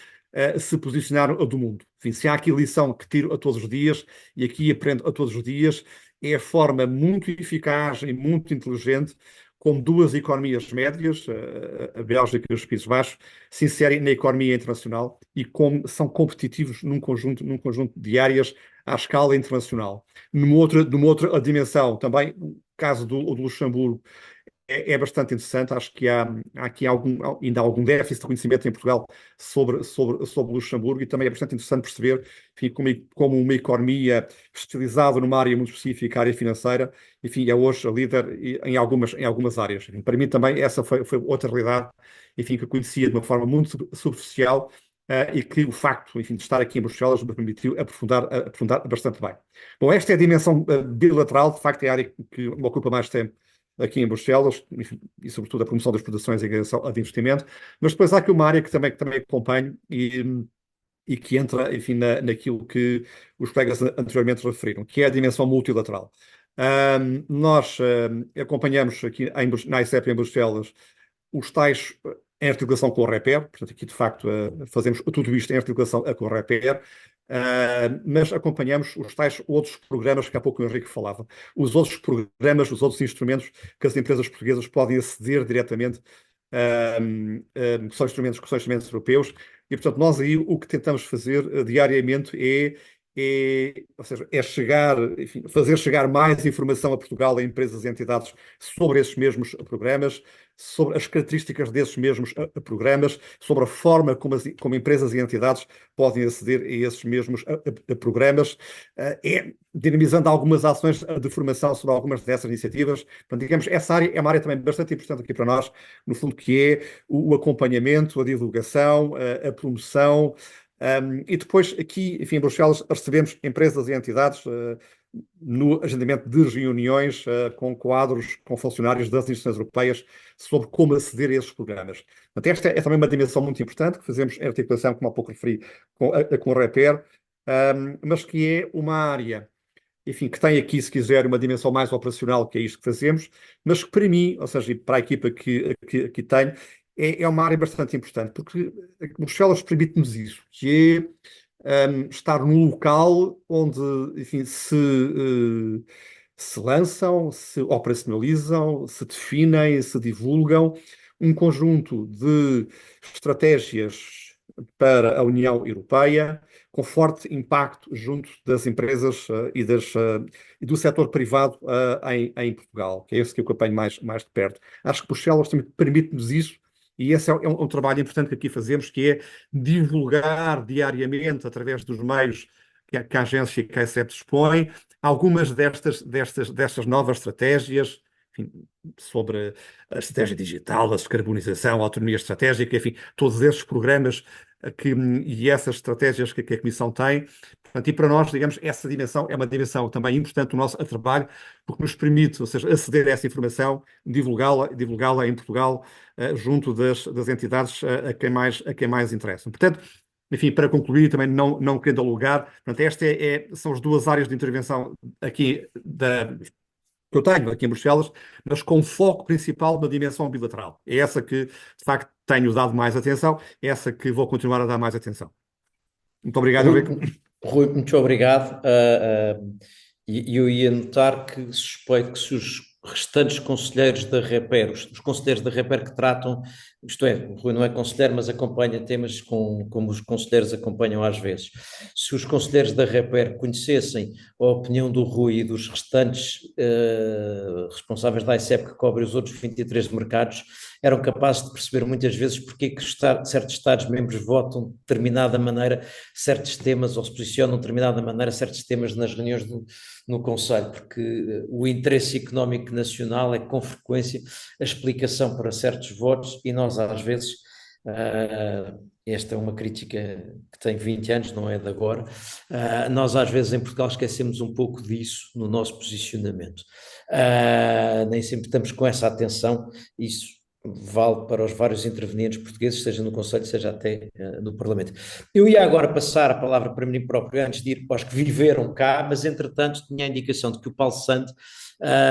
se posicionaram do mundo. Enfim, se há aqui lição que tiro a todos os dias, e aqui aprendo a todos os dias, é a forma muito eficaz e muito inteligente como duas economias médias, a Bélgica e os Países Baixos, se inserem na economia internacional e como são competitivos num conjunto de áreas à escala internacional. Numa outra dimensão, também o caso do Luxemburgo é bastante interessante. Acho que há aqui ainda algum déficit de conhecimento em Portugal sobre Luxemburgo, e também é bastante interessante perceber, enfim, como uma economia especializada numa área muito específica, a área financeira, enfim, é hoje a líder em algumas áreas. Enfim, para mim também essa foi outra realidade, enfim, que eu conhecia de uma forma muito superficial, e que o facto, enfim, de estar aqui em Bruxelas me permitiu aprofundar bastante bem. Bom, esta é a dimensão bilateral, de facto é a área que me ocupa mais tempo aqui em Bruxelas, enfim, e sobretudo a promoção das produções e a agregação de investimento, mas depois há aqui uma área que também acompanho e que entra, enfim, naquilo que os colegas anteriormente referiram, que é a dimensão multilateral. Nós acompanhamos aqui na ICEP em Bruxelas os tais em articulação com o REPER, portanto aqui de facto fazemos tudo isto em articulação com o REPER, mas acompanhamos os tais outros programas que há pouco o Henrique falava, os outros programas, os outros instrumentos que as empresas portuguesas podem aceder diretamente, que são instrumentos europeus, e portanto nós aí o que tentamos fazer diariamente é ou seja, é chegar, enfim, fazer chegar mais informação a Portugal, a empresas e entidades sobre esses mesmos programas, sobre as características desses mesmos programas, sobre a forma como empresas e entidades podem aceder a esses mesmos programas, dinamizando algumas ações de formação sobre algumas dessas iniciativas. Portanto, digamos, essa área é uma área também bastante importante aqui para nós, no fundo, que é o acompanhamento, a divulgação, a promoção. E depois aqui, enfim, em Bruxelas, recebemos empresas e entidades no agendamento de reuniões com quadros, com funcionários das instituições europeias sobre como aceder a esses programas. Portanto, esta é também uma dimensão muito importante, que fazemos em articulação, como há pouco referi, com o REPER, mas que é uma área, enfim, que tem aqui, se quiser, uma dimensão mais operacional, que é isto que fazemos, mas que para mim, ou seja, para a equipa que tenho, é uma área bastante importante, porque Bruxelas permite-nos isso, que é estar num local onde, enfim, se lançam, se operacionalizam, se definem, se divulgam um conjunto de estratégias para a União Europeia, com forte impacto junto das empresas e do setor privado em Portugal, que é esse que eu acompanho mais de perto. Acho que Bruxelas também permite-nos isso. E esse é um trabalho importante que aqui fazemos, que é divulgar diariamente, através dos meios que a agência e que a ECEP dispõe, algumas destas novas estratégias, enfim, sobre a estratégia digital, a descarbonização, a autonomia estratégica, enfim, todos esses programas e essas estratégias que a Comissão tem. Portanto, e para nós, digamos, essa dimensão é uma dimensão também importante do nosso trabalho, porque nos permite, ou seja, aceder a essa informação, divulgá-la em Portugal, junto das entidades a quem mais interessa. Portanto, enfim, para concluir, também não querendo alugar, portanto, estas são as duas áreas de intervenção aqui que eu tenho aqui em Bruxelas, mas com foco principal na dimensão bilateral. É essa que, de facto, tenho dado mais atenção, é essa que vou continuar a dar mais atenção. Muito obrigado, Rui, muito obrigado. E eu ia notar que suspeito que se os restantes conselheiros da REPER, os conselheiros da REPER que tratam, isto é, o Rui não é conselheiro, mas acompanha temas como os conselheiros acompanham às vezes. Se os conselheiros da REPER conhecessem a opinião do Rui e dos restantes responsáveis da ICEP que cobrem os outros 23 mercados, eram capazes de perceber muitas vezes porque que certos Estados-membros votam de determinada maneira certos temas ou se posicionam de determinada maneira certos temas nas reuniões no Conselho, porque o interesse económico nacional é com frequência a explicação para certos votos e nós às vezes, esta é uma crítica que tem 20 anos, não é de agora, nós às vezes em Portugal esquecemos um pouco disso no nosso posicionamento. Nem sempre estamos com essa atenção, isso vale para os vários intervenientes portugueses, seja no Conselho, seja até no Parlamento. Eu ia agora passar a palavra para mim próprio, antes de ir para os que viveram cá, mas entretanto tinha a indicação de que o Paulo Santo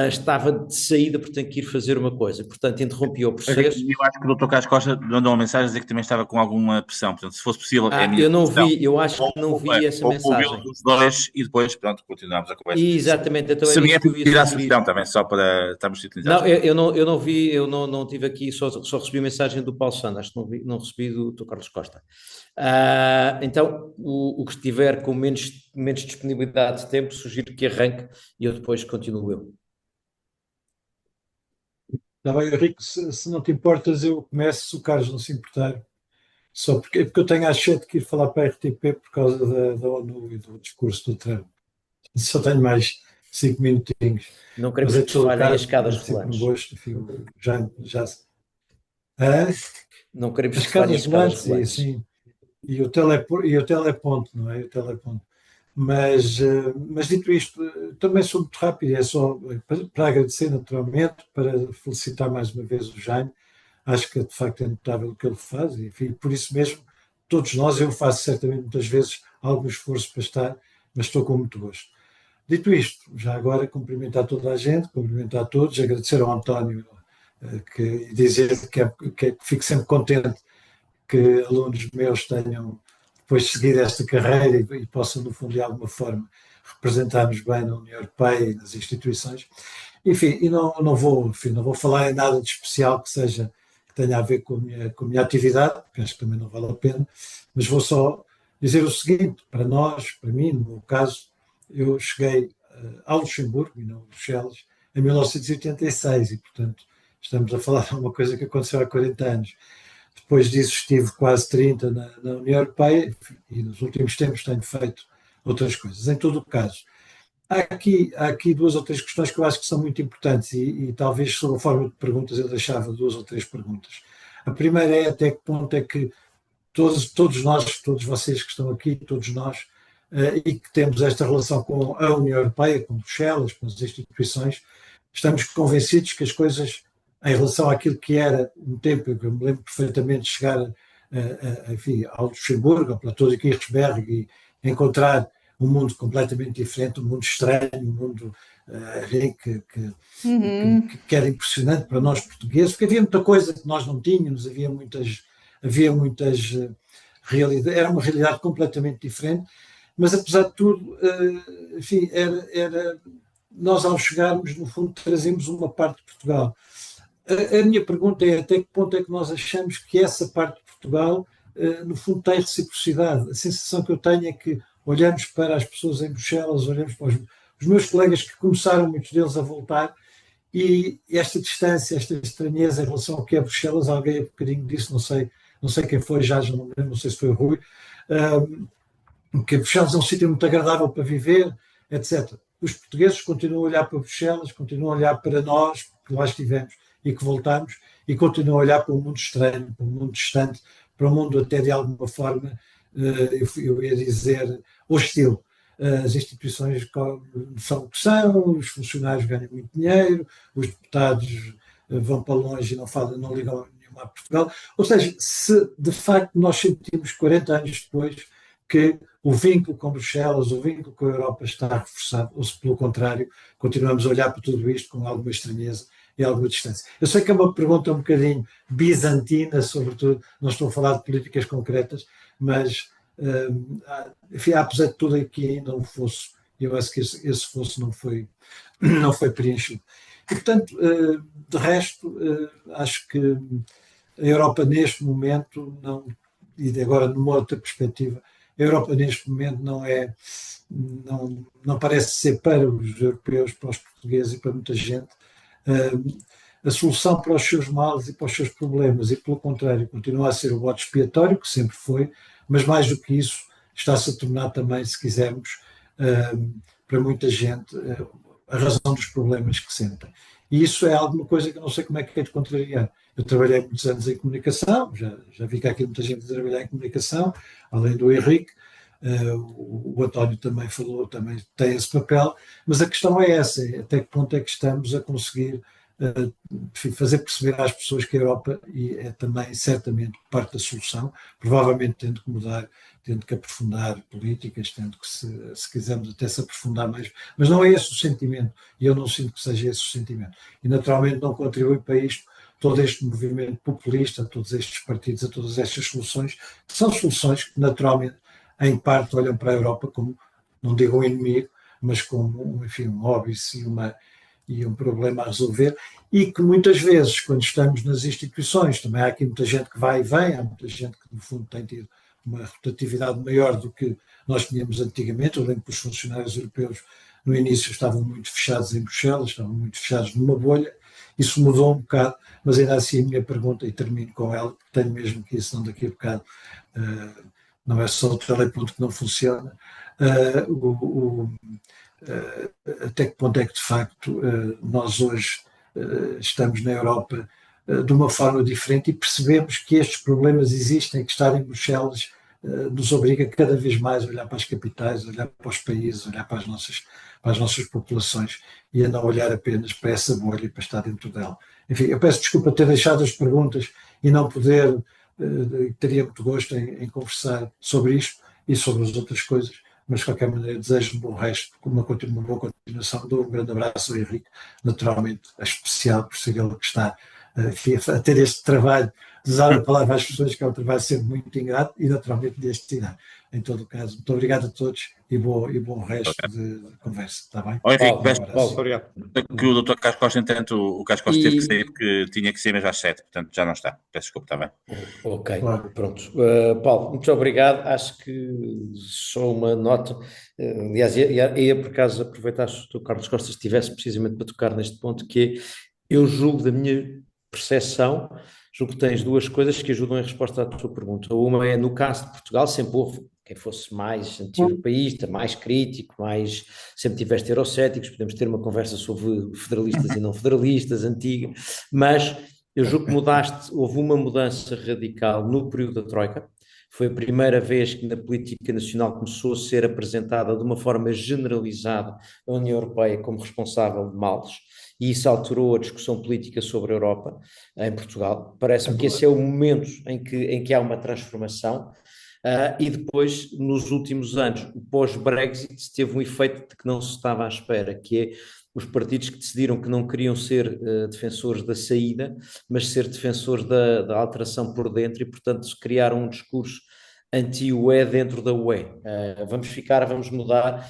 estava de saída, porque tem que ir fazer uma coisa, portanto interrompi o processo. Eu acho que o Dr. Carlos Costa mandou uma mensagem a dizer que também estava com alguma pressão, portanto, se fosse possível, é a minha eu não sugestão. vi, eu acho que não vi essa mensagem. Ouviu os dois e depois, pronto, continuamos a conversa. Exatamente, então se é isso que eu ia a sugestão também, só para estarmos sintonizados. Não, eu não vi, eu não tive aqui, só recebi a mensagem do Paulo Santos, acho que não recebi do Dr. Carlos Costa. Então, o que estiver com menos disponibilidade de tempo, sugiro que arranque e eu depois continuo eu. Está bem, Henrique, se não te importas, eu começo, se o Carlos não se importar, só porque eu tenho às 7 que ir falar para a RTP por causa da ONU e do discurso do Trump. Só tenho mais 5 minutinhos. Não queremos que falhem as escadas rolantes. Gosto, já não queremos as que falhem as escadas rolantes. Sim. E o teleponto, não é? O teleponto. Mas dito isto, também sou muito rápido, é só para agradecer naturalmente, para felicitar mais uma vez o Jaime. Acho que de facto é notável o que ele faz, e enfim, por isso mesmo, todos nós, eu faço certamente muitas vezes algum esforço para estar, mas estou com muito gosto. Dito isto, já agora cumprimentar toda a gente, cumprimentar a todos, agradecer ao António e dizer que fico sempre contente que alunos meus tenham depois seguido esta carreira e possam, no fundo, de alguma forma, representar-nos bem na União Europeia e nas instituições. Enfim, e não vou falar em nada de especial que tenha a ver com a minha atividade, porque acho que também não vale a pena, mas vou só dizer o seguinte, para nós, para mim, no meu caso, eu cheguei a Luxemburgo e não Bruxelas em 1986 e, portanto, estamos a falar de uma coisa que aconteceu há 40 anos. Depois disso estive quase 30 na União Europeia e nos últimos tempos tenho feito outras coisas. Em todo o caso, há aqui duas ou três questões que eu acho que são muito importantes e talvez sob a forma de perguntas eu deixava duas ou três perguntas. A primeira é até que ponto é que todos nós, todos vocês que estão aqui, todos nós, e que temos esta relação com a União Europeia, com Bruxelas, com as instituições, estamos convencidos que as coisas, em relação àquilo que era um tempo, eu me lembro perfeitamente de chegar enfim, ao Luxemburgo, ao platô de Kirchberg e encontrar um mundo completamente diferente, um mundo estranho, um mundo que era impressionante para nós portugueses, porque havia muita coisa que nós não tínhamos, havia muitas realidades, era uma realidade completamente diferente, mas apesar de tudo, enfim, nós ao chegarmos, no fundo, trazemos uma parte de Portugal. A minha pergunta é até que ponto é que nós achamos que essa parte de Portugal, no fundo, tem reciprocidade. A sensação que eu tenho é que olhamos para as pessoas em Bruxelas, olhamos para os meus colegas que começaram, muitos deles, a voltar, e esta distância, esta estranheza em relação ao que é Bruxelas, alguém há bocadinho disse, não sei quem foi, já não me lembro, não sei se foi o Rui, que Bruxelas é um sítio muito agradável para viver, etc. Os portugueses continuam a olhar para Bruxelas, continuam a olhar para nós, que lá estivemos e que voltamos, e continuam a olhar para um mundo estranho, para um mundo distante, para um mundo até de alguma forma, eu ia dizer, hostil. As instituições são o que são, os funcionários ganham muito dinheiro, os deputados vão para longe e não ligam nenhuma a Portugal. Ou seja, se de facto nós sentimos 40 anos depois que o vínculo com Bruxelas, o vínculo com a Europa está reforçado, ou se pelo contrário, continuamos a olhar para tudo isto com alguma estranheza e alguma distância. Eu sei que é uma pergunta um bocadinho bizantina, sobretudo, não estou a falar de políticas concretas, mas, enfim, apesar de tudo aqui ainda um fosso, eu acho que esse fosso não foi preenchido. E, portanto, de resto, acho que a Europa neste momento, e agora numa outra perspectiva, a Europa neste momento não parece ser para os europeus, para os portugueses e para muita gente a solução para os seus males e para os seus problemas, e pelo contrário continua a ser o bode expiatório, que sempre foi, mas mais do que isso está-se a tornar também, se quisermos, para muita gente a razão dos problemas que sentem. E isso é alguma coisa que eu não sei como é que é de contrariar. Eu trabalhei muitos anos em comunicação, já vi que há aqui muita gente a trabalhar em comunicação, além do Henrique, o António também falou, também tem esse papel, mas a questão é essa, até que ponto é que estamos a conseguir fazer perceber às pessoas que a Europa é também certamente parte da solução, provavelmente tendo que mudar, tendo que aprofundar políticas, tendo que, se quisermos até se aprofundar mais, mas não é esse o sentimento, e eu não sinto que seja esse o sentimento, e naturalmente não contribui para isto todo este movimento populista, todos estes partidos, a todas estas soluções, que são soluções que naturalmente em parte olham para a Europa como, não digo um inimigo, mas como, enfim, um óbvio e um problema a resolver, e que muitas vezes, quando estamos nas instituições, também há aqui muita gente que vai e vem, há muita gente que, no fundo, tem tido uma rotatividade maior do que nós tínhamos antigamente. Eu lembro que os funcionários europeus, no início, estavam muito fechados em Bruxelas, estavam muito fechados numa bolha. Isso mudou um bocado, mas ainda assim a minha pergunta, e termino com ela, porque tenho mesmo que isso, não daqui a bocado, não é só o teleponto que não funciona, até que ponto é que de facto nós hoje estamos na Europa de uma forma diferente e percebemos que estes problemas existem, que estar em Bruxelas nos obriga cada vez mais a olhar para as capitais, a olhar para os países, a olhar para as nossas populações e a não olhar apenas para essa bolha e para estar dentro dela. Enfim, eu peço desculpa ter deixado as perguntas e não poder, teria muito gosto em conversar sobre isto e sobre as outras coisas, mas de qualquer maneira desejo um bom resto, uma boa continuação. Dou um grande abraço ao Henrique, naturalmente a especial por ser ele que está a ter este trabalho de usar a palavra às pessoas, que é um trabalho sempre muito ingrato e naturalmente de este tirar. em todo o caso. Muito obrigado a todos e bom resto de conversa, está bem? Ó, Henrique, Paulo, peço Paulo. Obrigado. que o Dr. Carlos Costa, entretanto, o Carlos Costa teve que E, sair porque tinha que sair mesmo às 7, portanto já não está. Peço desculpa, está bem. ok, Claro. pronto. Paulo, muito obrigado. Acho que só uma nota. Aliás, ia por acaso aproveitar se o Carlos Costa estivesse precisamente para tocar neste ponto, que é, eu julgo da minha percepção, julgo que tens duas coisas que ajudam em resposta à tua pergunta. Uma é, no caso de Portugal, sempre houve quem fosse mais anti-europeísta, mais crítico, sempre tiveste eurocéticos, podemos ter uma conversa sobre federalistas e não federalistas, antiga, mas eu julgo que houve uma mudança radical no período da Troika. Foi a primeira vez que na política nacional começou a ser apresentada de uma forma generalizada a União Europeia como responsável de males, e isso alterou a discussão política sobre a Europa em Portugal. Parece-me que esse é o momento em que há uma transformação. E depois, nos últimos anos, o pós-Brexit teve um efeito de que não se estava à espera, que é os partidos que decidiram que não queriam ser defensores da saída, mas ser defensores da alteração por dentro, e, portanto, criaram um discurso anti-UE dentro da UE. Vamos mudar,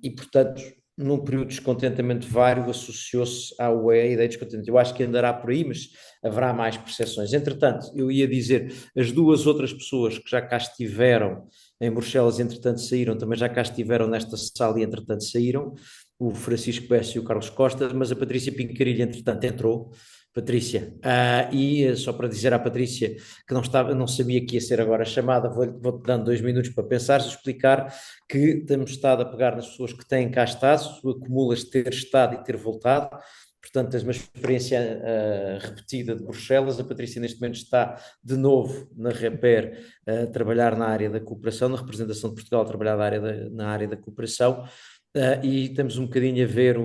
e, portanto, num período de descontentamento vário, associou-se à UE a ideia de descontentamento. Eu acho que andará por aí, mas haverá mais percepções. Entretanto, eu ia dizer, as duas outras pessoas que já cá estiveram em Bruxelas, entretanto saíram, também já cá estiveram nesta sala e entretanto saíram, o Francisco Bessa e o Carlos Costa, mas a Patrícia Pincarilho, entretanto, entrou. Patrícia, e só para dizer à Patrícia que não sabia que ia ser agora chamada, vou-te dando 2 minutos para pensar, explicar que temos estado a pegar nas pessoas que têm cá estado, tu acumulas ter estado e ter voltado, portanto tens uma experiência repetida de Bruxelas. A Patrícia neste momento está de novo na Reper a trabalhar na área da cooperação, na representação de Portugal, a trabalhar na área da cooperação, e estamos um bocadinho a ver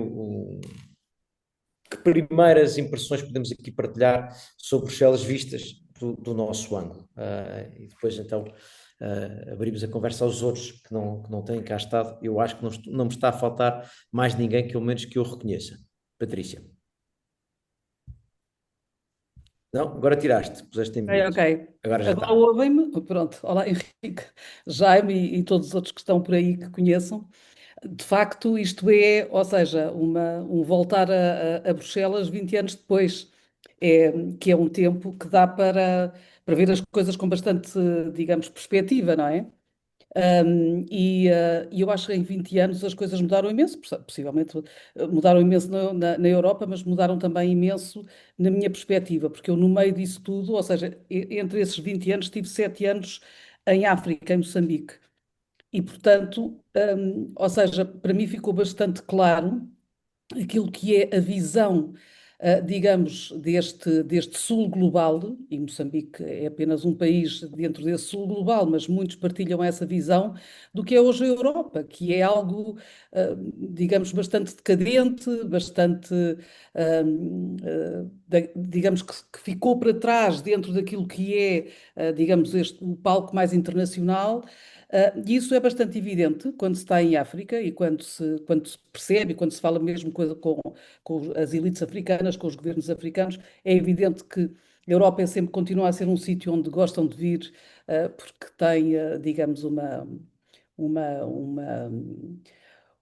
que primeiras impressões podemos aqui partilhar sobre Bruxelas vistas do nosso ângulo. E depois então abrimos a conversa aos outros que não têm cá estado. Eu acho que não me está a faltar mais ninguém que, ao menos, que eu reconheça. Patrícia. Não? Agora tiraste, puseste em mute. Ok. Agora já Agora está. ouvem-me? Pronto. Olá, Henrique, Jaime e todos os outros que estão por aí que conheçam. De facto, isto é, ou seja, um voltar a Bruxelas 20 anos depois, que é um tempo que dá para ver as coisas com bastante, digamos, perspectiva, não é? E eu acho que em 20 anos as coisas mudaram imenso, possivelmente mudaram imenso na Europa, mas mudaram também imenso na minha perspectiva, porque eu no meio disso tudo, ou seja, entre esses 20 anos tive 7 anos em África, em Moçambique. E, portanto, ou seja, para mim ficou bastante claro aquilo que é a visão, digamos, deste sul global, e Moçambique é apenas um país dentro desse sul global, mas muitos partilham essa visão do que é hoje a Europa, que é algo, digamos, bastante decadente, bastante, digamos, que ficou para trás dentro daquilo que é, digamos, o palco mais internacional. E isso é bastante evidente quando se está em África e quando se percebe, quando se fala mesmo com as elites africanas, com os governos africanos. É evidente que a Europa sempre continua a ser um sítio onde gostam de vir, porque tem, digamos, uma, uma,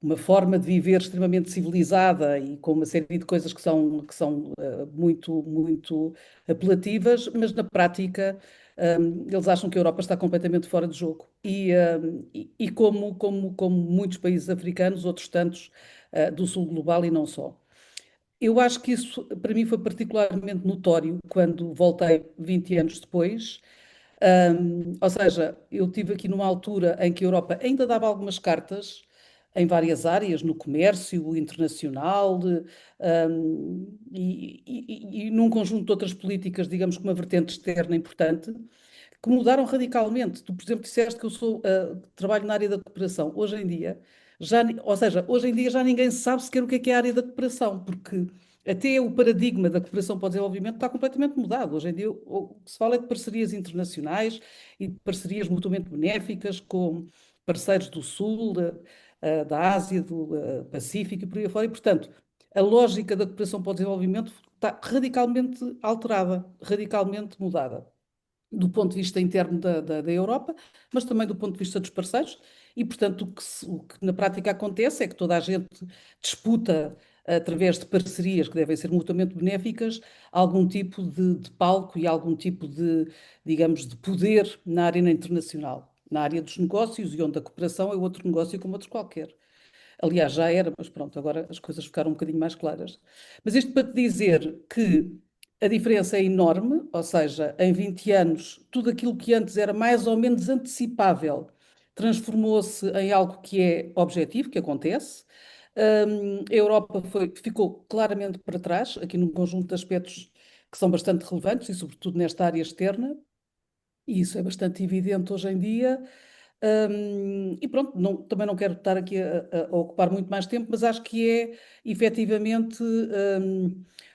uma forma de viver extremamente civilizada e com uma série de coisas que são muito, muito apelativas, mas na prática eles acham que a Europa está completamente fora de jogo. E como muitos países africanos, outros tantos do sul global e não só. Eu acho que isso para mim foi particularmente notório quando voltei 20 anos depois. Ou seja, eu tive aqui numa altura em que a Europa ainda dava algumas cartas em várias áreas, no comércio internacional, e num conjunto de outras políticas, digamos, com uma vertente externa importante, que mudaram radicalmente. Tu, por exemplo, disseste que eu trabalho na área da cooperação. Hoje em dia, ou seja, hoje em dia já ninguém sabe sequer o que é a área da cooperação, porque até o paradigma da cooperação para o desenvolvimento está completamente mudado. Hoje em dia, o que se fala é de parcerias internacionais e de parcerias mutuamente benéficas com parceiros do Sul, da Ásia, do Pacífico e por aí fora. E, portanto, a lógica da cooperação para o desenvolvimento está radicalmente alterada, radicalmente mudada. do ponto de vista interno da Europa, mas também do ponto de vista dos parceiros, e, portanto, o que na prática acontece é que toda a gente disputa, através de parcerias que devem ser mutuamente benéficas, algum tipo de palco e algum tipo de, digamos, de poder na arena internacional, na área dos negócios, e onde a cooperação é outro negócio como outro qualquer. Aliás, já era, mas pronto, agora as coisas ficaram um bocadinho mais claras. Mas isto para te dizer que a diferença é enorme, ou seja, em 20 anos, tudo aquilo que antes era mais ou menos antecipável transformou-se em algo que é objetivo, que acontece. A Europa ficou claramente para trás, aqui num conjunto de aspectos que são bastante relevantes, e sobretudo nesta área externa, e isso é bastante evidente hoje em dia. E pronto, também não quero estar aqui a ocupar muito mais tempo, mas acho que é efetivamente,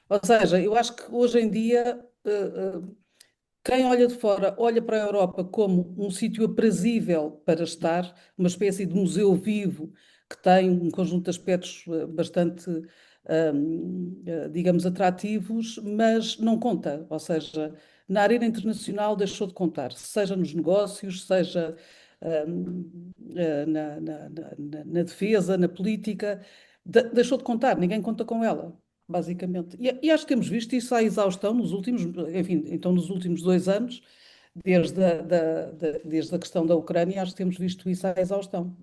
ou seja, eu acho que hoje em dia, quem olha de fora olha para a Europa como um sítio aprazível para estar, uma espécie de museu vivo que tem um conjunto de aspectos bastante, digamos, atrativos, mas não conta, ou seja, na arena internacional deixou de contar, seja nos negócios, seja na defesa, na política, deixou de contar, ninguém conta com ela, basicamente. E acho que temos visto isso à exaustão nos últimos, enfim, então nos últimos 2 anos, desde a questão da Ucrânia, acho que temos visto isso à exaustão.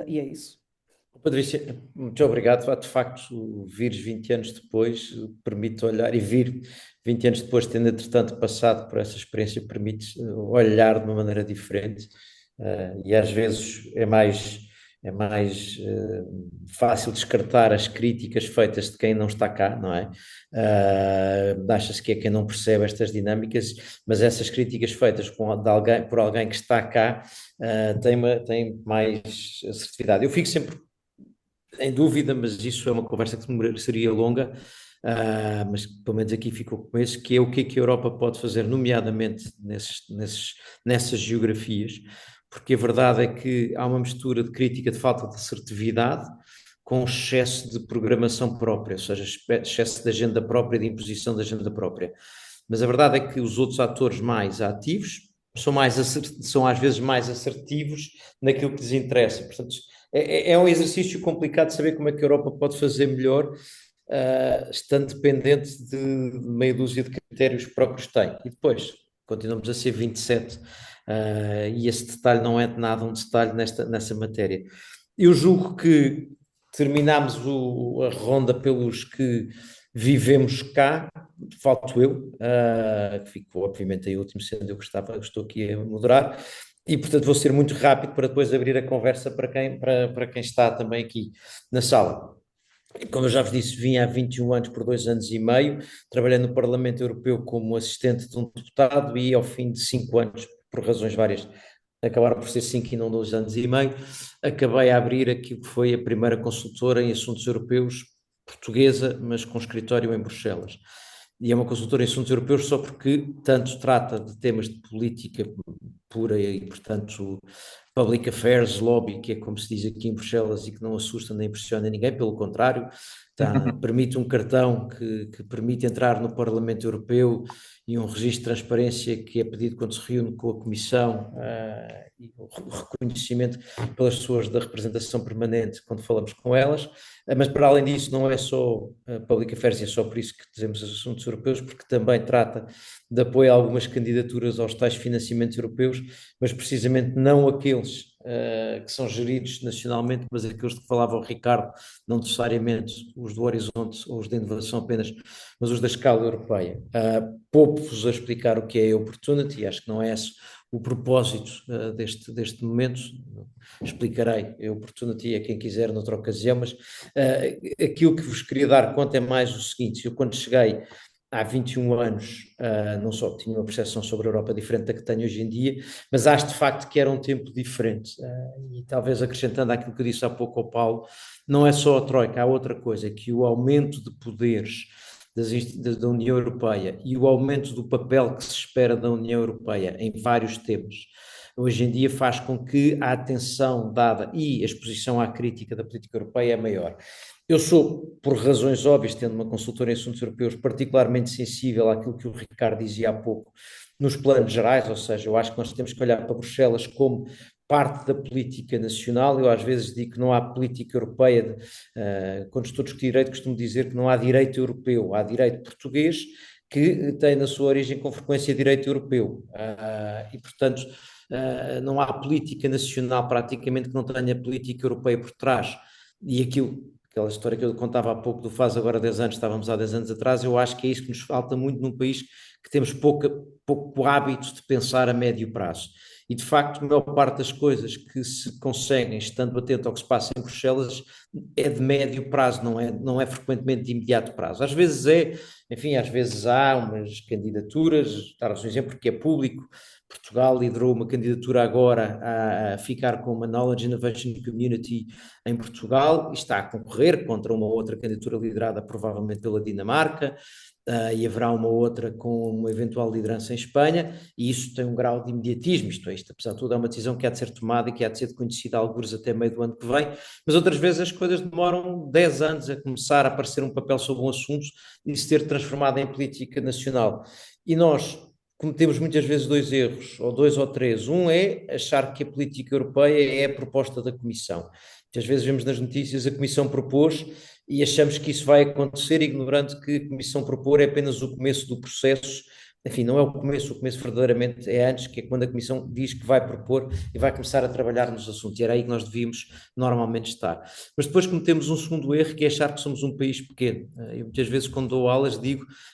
E é isso. Patrícia, muito obrigado. De facto, vires 20 anos depois permite olhar, e vir 20 anos depois, tendo entretanto passado por essa experiência, permite olhar de uma maneira diferente, e às vezes é mais fácil descartar as críticas feitas de quem não está cá, não é? Acha-se que é quem não percebe estas dinâmicas, mas essas críticas feitas por alguém que está cá têm mais assertividade. Eu fico sempre em dúvida, mas isso é uma conversa que seria longa, mas pelo menos aqui ficou com esse, que é o que a Europa pode fazer, nomeadamente nessas geografias, porque a verdade é que há uma mistura de crítica de falta de assertividade com excesso de programação própria, ou seja, excesso de agenda própria, de imposição da agenda própria. Mas a verdade é que os outros atores mais ativos são às vezes mais assertivos naquilo que lhes interessa. Portanto, é um exercício complicado de saber como é que a Europa pode fazer melhor, estando dependente de meia dúzia de critérios próprios que tem. E depois, continuamos a ser 27, e esse detalhe não é de nada um detalhe nessa matéria. Eu julgo que terminámos a ronda pelos que vivemos cá, falto eu, que fico obviamente aí último, sendo eu que estou aqui a moderar. E, portanto, vou ser muito rápido para depois abrir a conversa para quem está também aqui na sala. Como eu já vos disse, vim há 21 anos por 2 anos e meio, trabalhei no Parlamento Europeu como assistente de um deputado e ao fim de 5 anos, por razões várias, acabaram por ser 5 e não 2 anos e meio, acabei a abrir aquilo que foi a primeira consultora em assuntos europeus portuguesa, mas com escritório em Bruxelas. E é uma consultora em assuntos europeus só porque tanto trata de temas de política pura e, portanto, public affairs, lobby, que é como se diz aqui em Bruxelas e que não assusta nem impressiona ninguém, pelo contrário, permite um cartão que permite entrar no Parlamento Europeu e um registro de transparência que é pedido quando se reúne com a Comissão, e o reconhecimento pelas pessoas da representação permanente quando falamos com elas, mas para além disso não é só public affairs, é só por isso que dizemos os assuntos europeus, porque também trata de apoio a algumas candidaturas aos tais financiamentos europeus, mas precisamente não aqueles que são geridos nacionalmente, mas aqueles de que falava o Ricardo, não necessariamente os do Horizonte ou os da inovação apenas, mas os da escala europeia. Poupo-vos a explicar o que é a Opportunity, acho que não é esse o propósito deste momento, explicarei a Opportunity a quem quiser noutra ocasião, mas aquilo que vos queria dar conta é mais o seguinte: eu quando cheguei há 21 anos, não só tinha uma percepção sobre a Europa diferente da que tenho hoje em dia, mas acho de facto que era um tempo diferente, e talvez acrescentando àquilo que eu disse há pouco ao Paulo, não é só a Troika, há outra coisa, que o aumento de poderes da União Europeia e o aumento do papel que se espera da União Europeia em vários temas, hoje em dia faz com que a atenção dada e a exposição à crítica da política europeia é maior. Eu sou, por razões óbvias, tendo uma consultora em assuntos europeus, particularmente sensível àquilo que o Ricardo dizia há pouco, nos planos gerais, ou seja, eu acho que nós temos que olhar para Bruxelas como parte da política nacional. Eu às vezes digo que não há política europeia, quando estou a discutir direito, costumo dizer que não há direito europeu, há direito português, que tem na sua origem com frequência direito europeu. E, portanto, não há política nacional praticamente que não tenha política europeia por trás. E aquela história que eu contava há pouco do faz agora 10 anos, estávamos há 10 anos atrás, eu acho que é isso que nos falta muito num país que temos pouco hábito de pensar a médio prazo. E, de facto, a maior parte das coisas que se conseguem, estando atento ao que se passa em Bruxelas, é de médio prazo, não é frequentemente de imediato prazo. Às vezes enfim, às vezes há umas candidaturas, dar-vos um exemplo que é público. Portugal liderou uma candidatura agora a ficar com uma Knowledge Innovation Community em Portugal e está a concorrer contra uma outra candidatura liderada provavelmente pela Dinamarca. E haverá uma outra com uma eventual liderança em Espanha, e isso tem um grau de imediatismo, isto, apesar de tudo, é uma decisão que há de ser tomada e que há de ser conhecida a algures até meio do ano que vem, mas outras vezes as coisas demoram 10 anos a começar a aparecer um papel sobre um assunto e se ter transformado em política nacional. E nós cometemos muitas vezes dois erros, ou dois ou três. Um é achar que a política europeia é a proposta da Comissão. Muitas vezes vemos nas notícias a Comissão propôs e achamos que isso vai acontecer, ignorando que a Comissão propor é apenas o começo do processo. Enfim, não é o começo verdadeiramente é antes, que é quando a Comissão diz que vai propor e vai começar a trabalhar nos assuntos, e era aí que nós devíamos normalmente estar. Mas depois cometemos um segundo erro, que é achar que somos um país pequeno. Eu muitas vezes, quando dou aulas,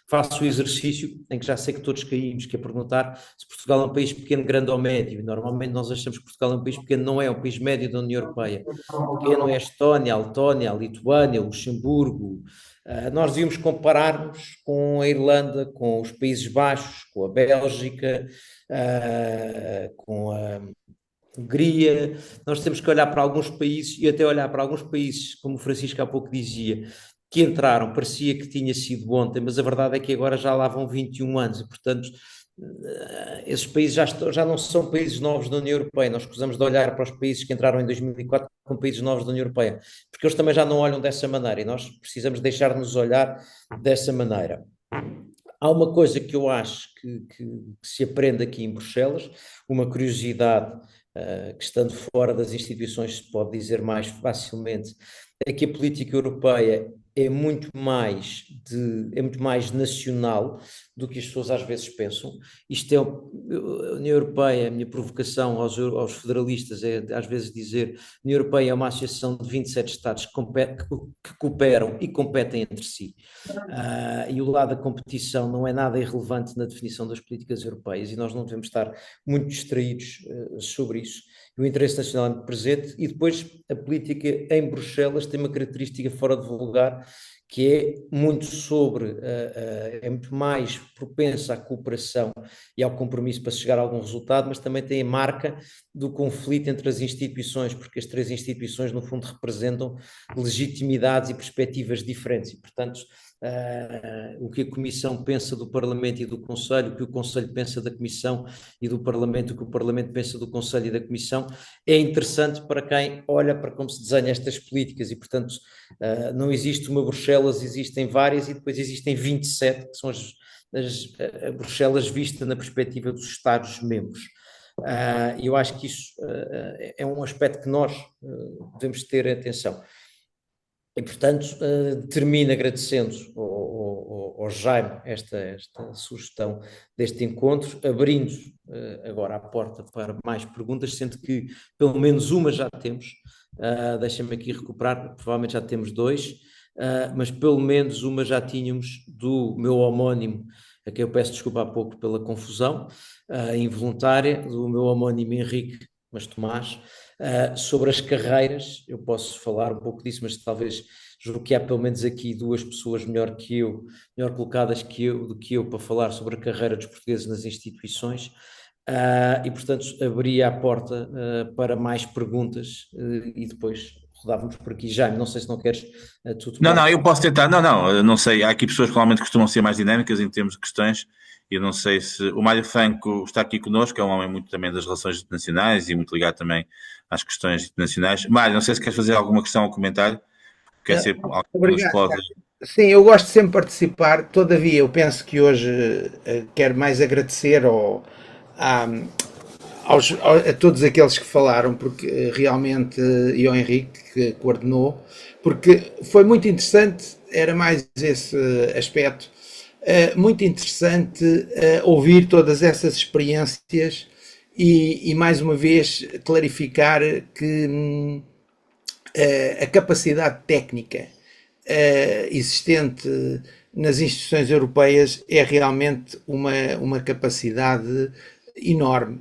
faço o exercício em que já sei que todos caímos, que é perguntar se Portugal é um país pequeno, grande ou médio. E normalmente nós achamos que Portugal é um país pequeno, não é um país médio da União Europeia. Pequeno é a Estónia, a Letónia, a Lituânia, o Luxemburgo. Nós devíamos comparar-nos com a Irlanda, com os Países Baixos, com a Bélgica, com a Hungria. Nós temos que olhar para alguns países, e até olhar para alguns países, como o Francisco há pouco dizia, que entraram, parecia que tinha sido ontem, mas a verdade é que agora já lá vão 21 anos, e portanto esses países já não são países novos da União Europeia. Nós precisamos de olhar para os países que entraram em 2004 como países novos da União Europeia, porque eles também já não olham dessa maneira, e nós precisamos deixar de nos olhar dessa maneira. Há uma coisa que eu acho que se aprende aqui em Bruxelas, uma curiosidade que, estando fora das instituições, se pode dizer mais facilmente, é que a política europeia é muito mais nacional do que as pessoas às vezes pensam. Isto é a União Europeia, a minha provocação aos federalistas é às vezes dizer a União Europeia é uma associação de 27 Estados que cooperam e competem entre si. E o lado da competição não é nada irrelevante na definição das políticas europeias, e nós não devemos estar muito distraídos sobre isso. O interesse nacional é muito presente, e depois a política em Bruxelas tem uma característica fora de vulgar, que é muito é muito mais propensa à cooperação e ao compromisso para chegar a algum resultado, mas também tem a marca do conflito entre as instituições, porque as três instituições no fundo representam legitimidades e perspectivas diferentes, e portanto o que a Comissão pensa do Parlamento e do Conselho, o que o Conselho pensa da Comissão e do Parlamento, o que o Parlamento pensa do Conselho e da Comissão, é interessante para quem olha para como se desenham estas políticas, e portanto não existe uma Bruxelas, existem várias, e depois existem 27, que são a Bruxelas vista na perspectiva dos Estados-membros. Eu acho que isso é um aspecto que nós devemos ter atenção. E, portanto, termino agradecendo ao Jaime esta sugestão deste encontro, abrindo agora a porta para mais perguntas, sendo que pelo menos uma já temos. Deixa-me aqui recuperar, provavelmente já temos dois, mas pelo menos uma já tínhamos do meu homónimo, a quem eu peço desculpa há pouco pela confusão involuntária, do meu homónimo Henrique, mas Tomás, sobre as carreiras. Eu posso falar um pouco disso, mas talvez julgo que há pelo menos aqui duas pessoas melhor colocadas do que eu para falar sobre a carreira dos portugueses nas instituições, e portanto abria a porta para mais perguntas, e depois rodávamos por aqui. Jaime, não sei se não queres tu tomar. Não, eu posso tentar. Não sei. Há aqui pessoas que normalmente costumam ser mais dinâmicas em termos de questões. Eu não sei se o Mário Franco está aqui connosco, é um homem muito também das relações internacionais e muito ligado também às questões internacionais. Mário, não sei se queres fazer alguma questão ou comentário. Quer ser algo que nos Obrigado. pode. Sim, eu gosto de sempre participar, todavia eu penso que hoje quero mais agradecer a, a todos aqueles que falaram, porque realmente, e ao Henrique que coordenou, porque foi muito interessante, era mais esse aspecto, muito interessante ouvir todas essas experiências e mais uma vez clarificar que a capacidade técnica existente nas instituições europeias é realmente uma capacidade enorme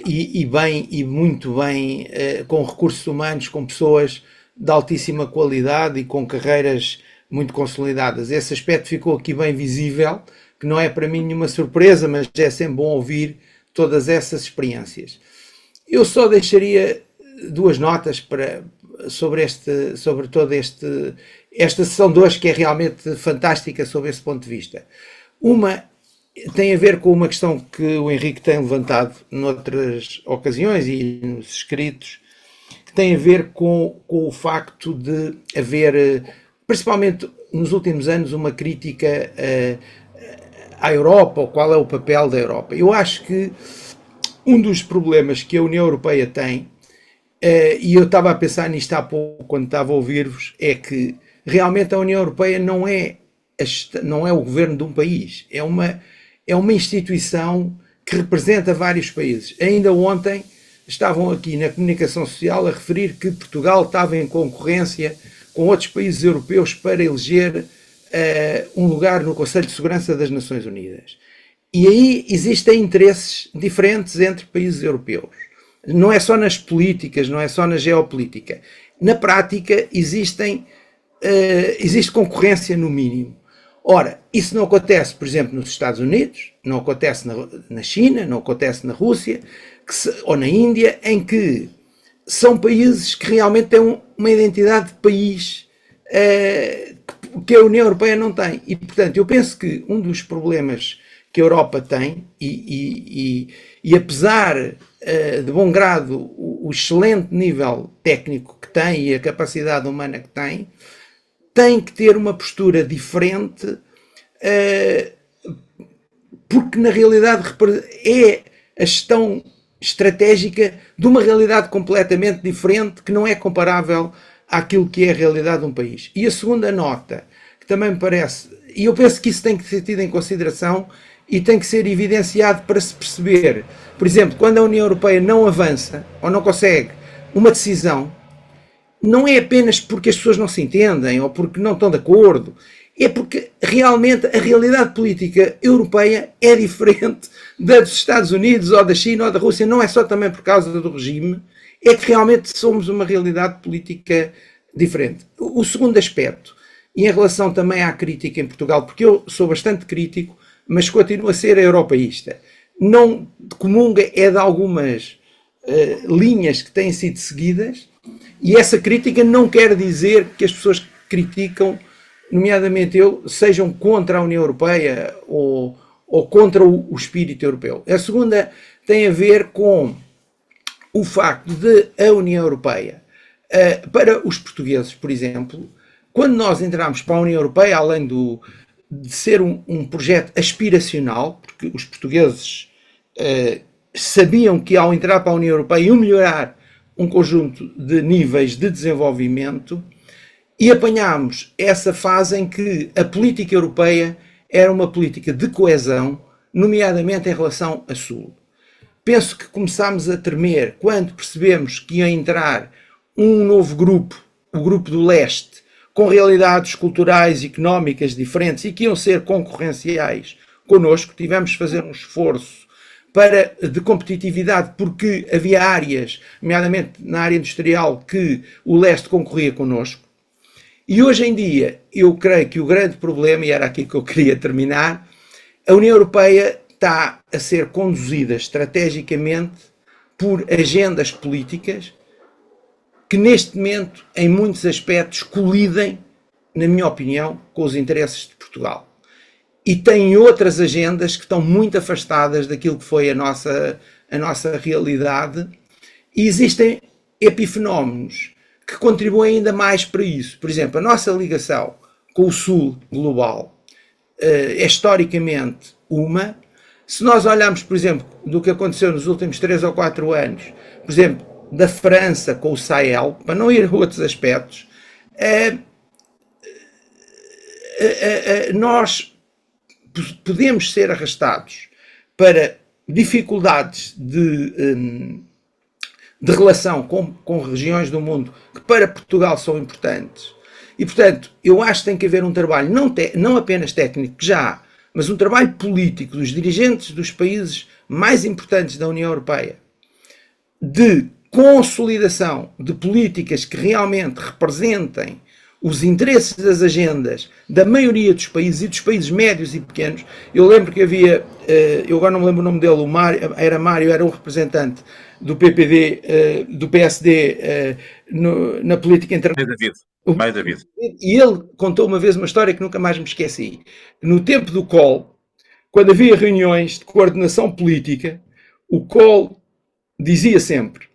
e muito bem, com recursos humanos, com pessoas de altíssima qualidade e com carreiras muito consolidadas. Esse aspecto ficou aqui bem visível, que não é para mim nenhuma surpresa, mas é sempre bom ouvir todas essas experiências. Eu só deixaria duas notas sobre toda esta sessão de hoje, que é realmente fantástica sob esse ponto de vista. Uma tem a ver com uma questão que o Henrique tem levantado noutras ocasiões e nos escritos, que tem a ver com o facto de haver, principalmente nos últimos anos, uma crítica à Europa, ou qual é o papel da Europa. Eu acho que um dos problemas que a União Europeia tem, e eu estava a pensar nisto há pouco quando estava a ouvir-vos, é que realmente a União Europeia não é o governo de um país, é uma instituição que representa vários países. Ainda ontem estavam aqui na comunicação social a referir que Portugal estava em concorrência com outros países europeus para eleger um lugar no Conselho de Segurança das Nações Unidas. E aí existem interesses diferentes entre países europeus. Não é só nas políticas, não é só na geopolítica. Na prática existe concorrência no mínimo. Ora, isso não acontece, por exemplo, nos Estados Unidos, não acontece na China, não acontece na Rússia, ou na Índia, em que são países que realmente têm uma identidade de país que a União Europeia não tem. E, portanto, eu penso que um dos problemas que a Europa tem, e apesar de bom grado o excelente nível técnico que tem e a capacidade humana que tem que ter uma postura diferente, porque na realidade é a gestão estratégica de uma realidade completamente diferente, que não é comparável àquilo que é a realidade de um país. E a segunda nota, que também me parece, e eu penso que isso tem que ser tido em consideração e tem que ser evidenciado para se perceber, por exemplo, quando a União Europeia não avança ou não consegue uma decisão, não é apenas porque as pessoas não se entendem ou porque não estão de acordo, é porque realmente a realidade política europeia é diferente da dos Estados Unidos ou da China ou da Rússia. Não é só também por causa do regime, é que realmente somos uma realidade política diferente. O segundo aspecto, e em relação também à crítica em Portugal, porque eu sou bastante crítico, mas continuo a ser europeísta, não comunga de algumas linhas que têm sido seguidas. E essa crítica não quer dizer que as pessoas que criticam, nomeadamente eu, sejam contra a União Europeia ou contra o espírito europeu. A segunda tem a ver com o facto de a União Europeia, para os portugueses, por exemplo, quando nós entramos para a União Europeia, além de ser um projeto aspiracional, porque os portugueses sabiam que ao entrar para a União Europeia iam melhorar um conjunto de níveis de desenvolvimento, e apanhámos essa fase em que a política europeia era uma política de coesão, nomeadamente em relação a Sul. Penso que começámos a tremer quando percebemos que ia entrar um novo grupo, o grupo do leste, com realidades culturais e económicas diferentes e que iam ser concorrenciais connosco. Tivemos de fazer um esforço de competitividade, porque havia áreas, nomeadamente na área industrial, que o leste concorria connosco. E hoje em dia, eu creio que o grande problema, e era aqui que eu queria terminar, a União Europeia está a ser conduzida estrategicamente por agendas políticas que neste momento, em muitos aspectos, colidem, na minha opinião, com os interesses de Portugal. E têm outras agendas que estão muito afastadas daquilo que foi a nossa realidade. E existem epifenómenos que contribuem ainda mais para isso. Por exemplo, a nossa ligação com o Sul global é historicamente uma. Se nós olharmos, por exemplo, do que aconteceu nos últimos 3 ou 4 anos, por exemplo, da França com o Sahel, para não ir a outros aspectos, nós podemos ser arrastados para dificuldades de relação com regiões do mundo que para Portugal são importantes. E, portanto, eu acho que tem que haver um trabalho não apenas técnico, que já há, mas um trabalho político dos dirigentes dos países mais importantes da União Europeia, de consolidação de políticas que realmente representem os interesses das agendas da maioria dos países e dos países médios e pequenos. Eu lembro que havia, eu agora não me lembro o nome dele, o Mário, era um representante do PPD, do PSD na política internacional. Mais David. E ele contou uma vez uma história que nunca mais me esqueci. No tempo do COL, quando havia reuniões de coordenação política, o COL dizia sempre: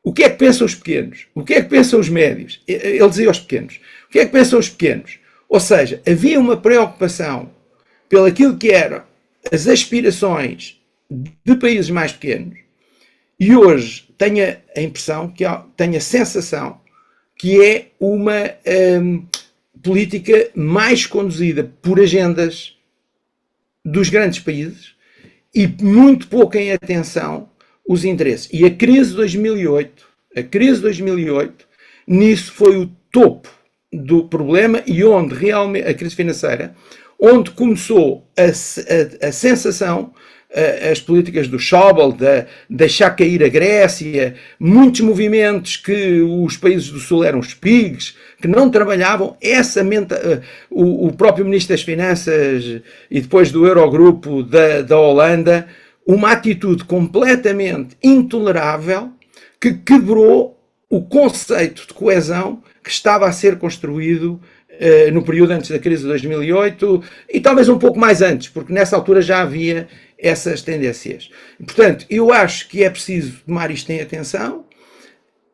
o que é que pensam os pequenos? O que é que pensam os médios? Ele dizia aos pequenos: o que é que pensam os pequenos? Ou seja, havia uma preocupação pelo aquilo que eram as aspirações de países mais pequenos, e hoje tenho a impressão, tenho a sensação que é uma política mais conduzida por agendas dos grandes países e muito pouco em atenção os interesses. E a crise de 2008, nisso foi o topo do problema, e onde realmente, a crise financeira, onde começou a sensação, as políticas do Schäuble, de deixar cair a Grécia, muitos movimentos que os países do Sul eram os pigs, que não trabalhavam, o próprio Ministro das Finanças e depois do Eurogrupo da Holanda, uma atitude completamente intolerável que quebrou o conceito de coesão que estava a ser construído no período antes da crise de 2008 e talvez um pouco mais antes, porque nessa altura já havia essas tendências. Portanto, eu acho que é preciso tomar isto em atenção,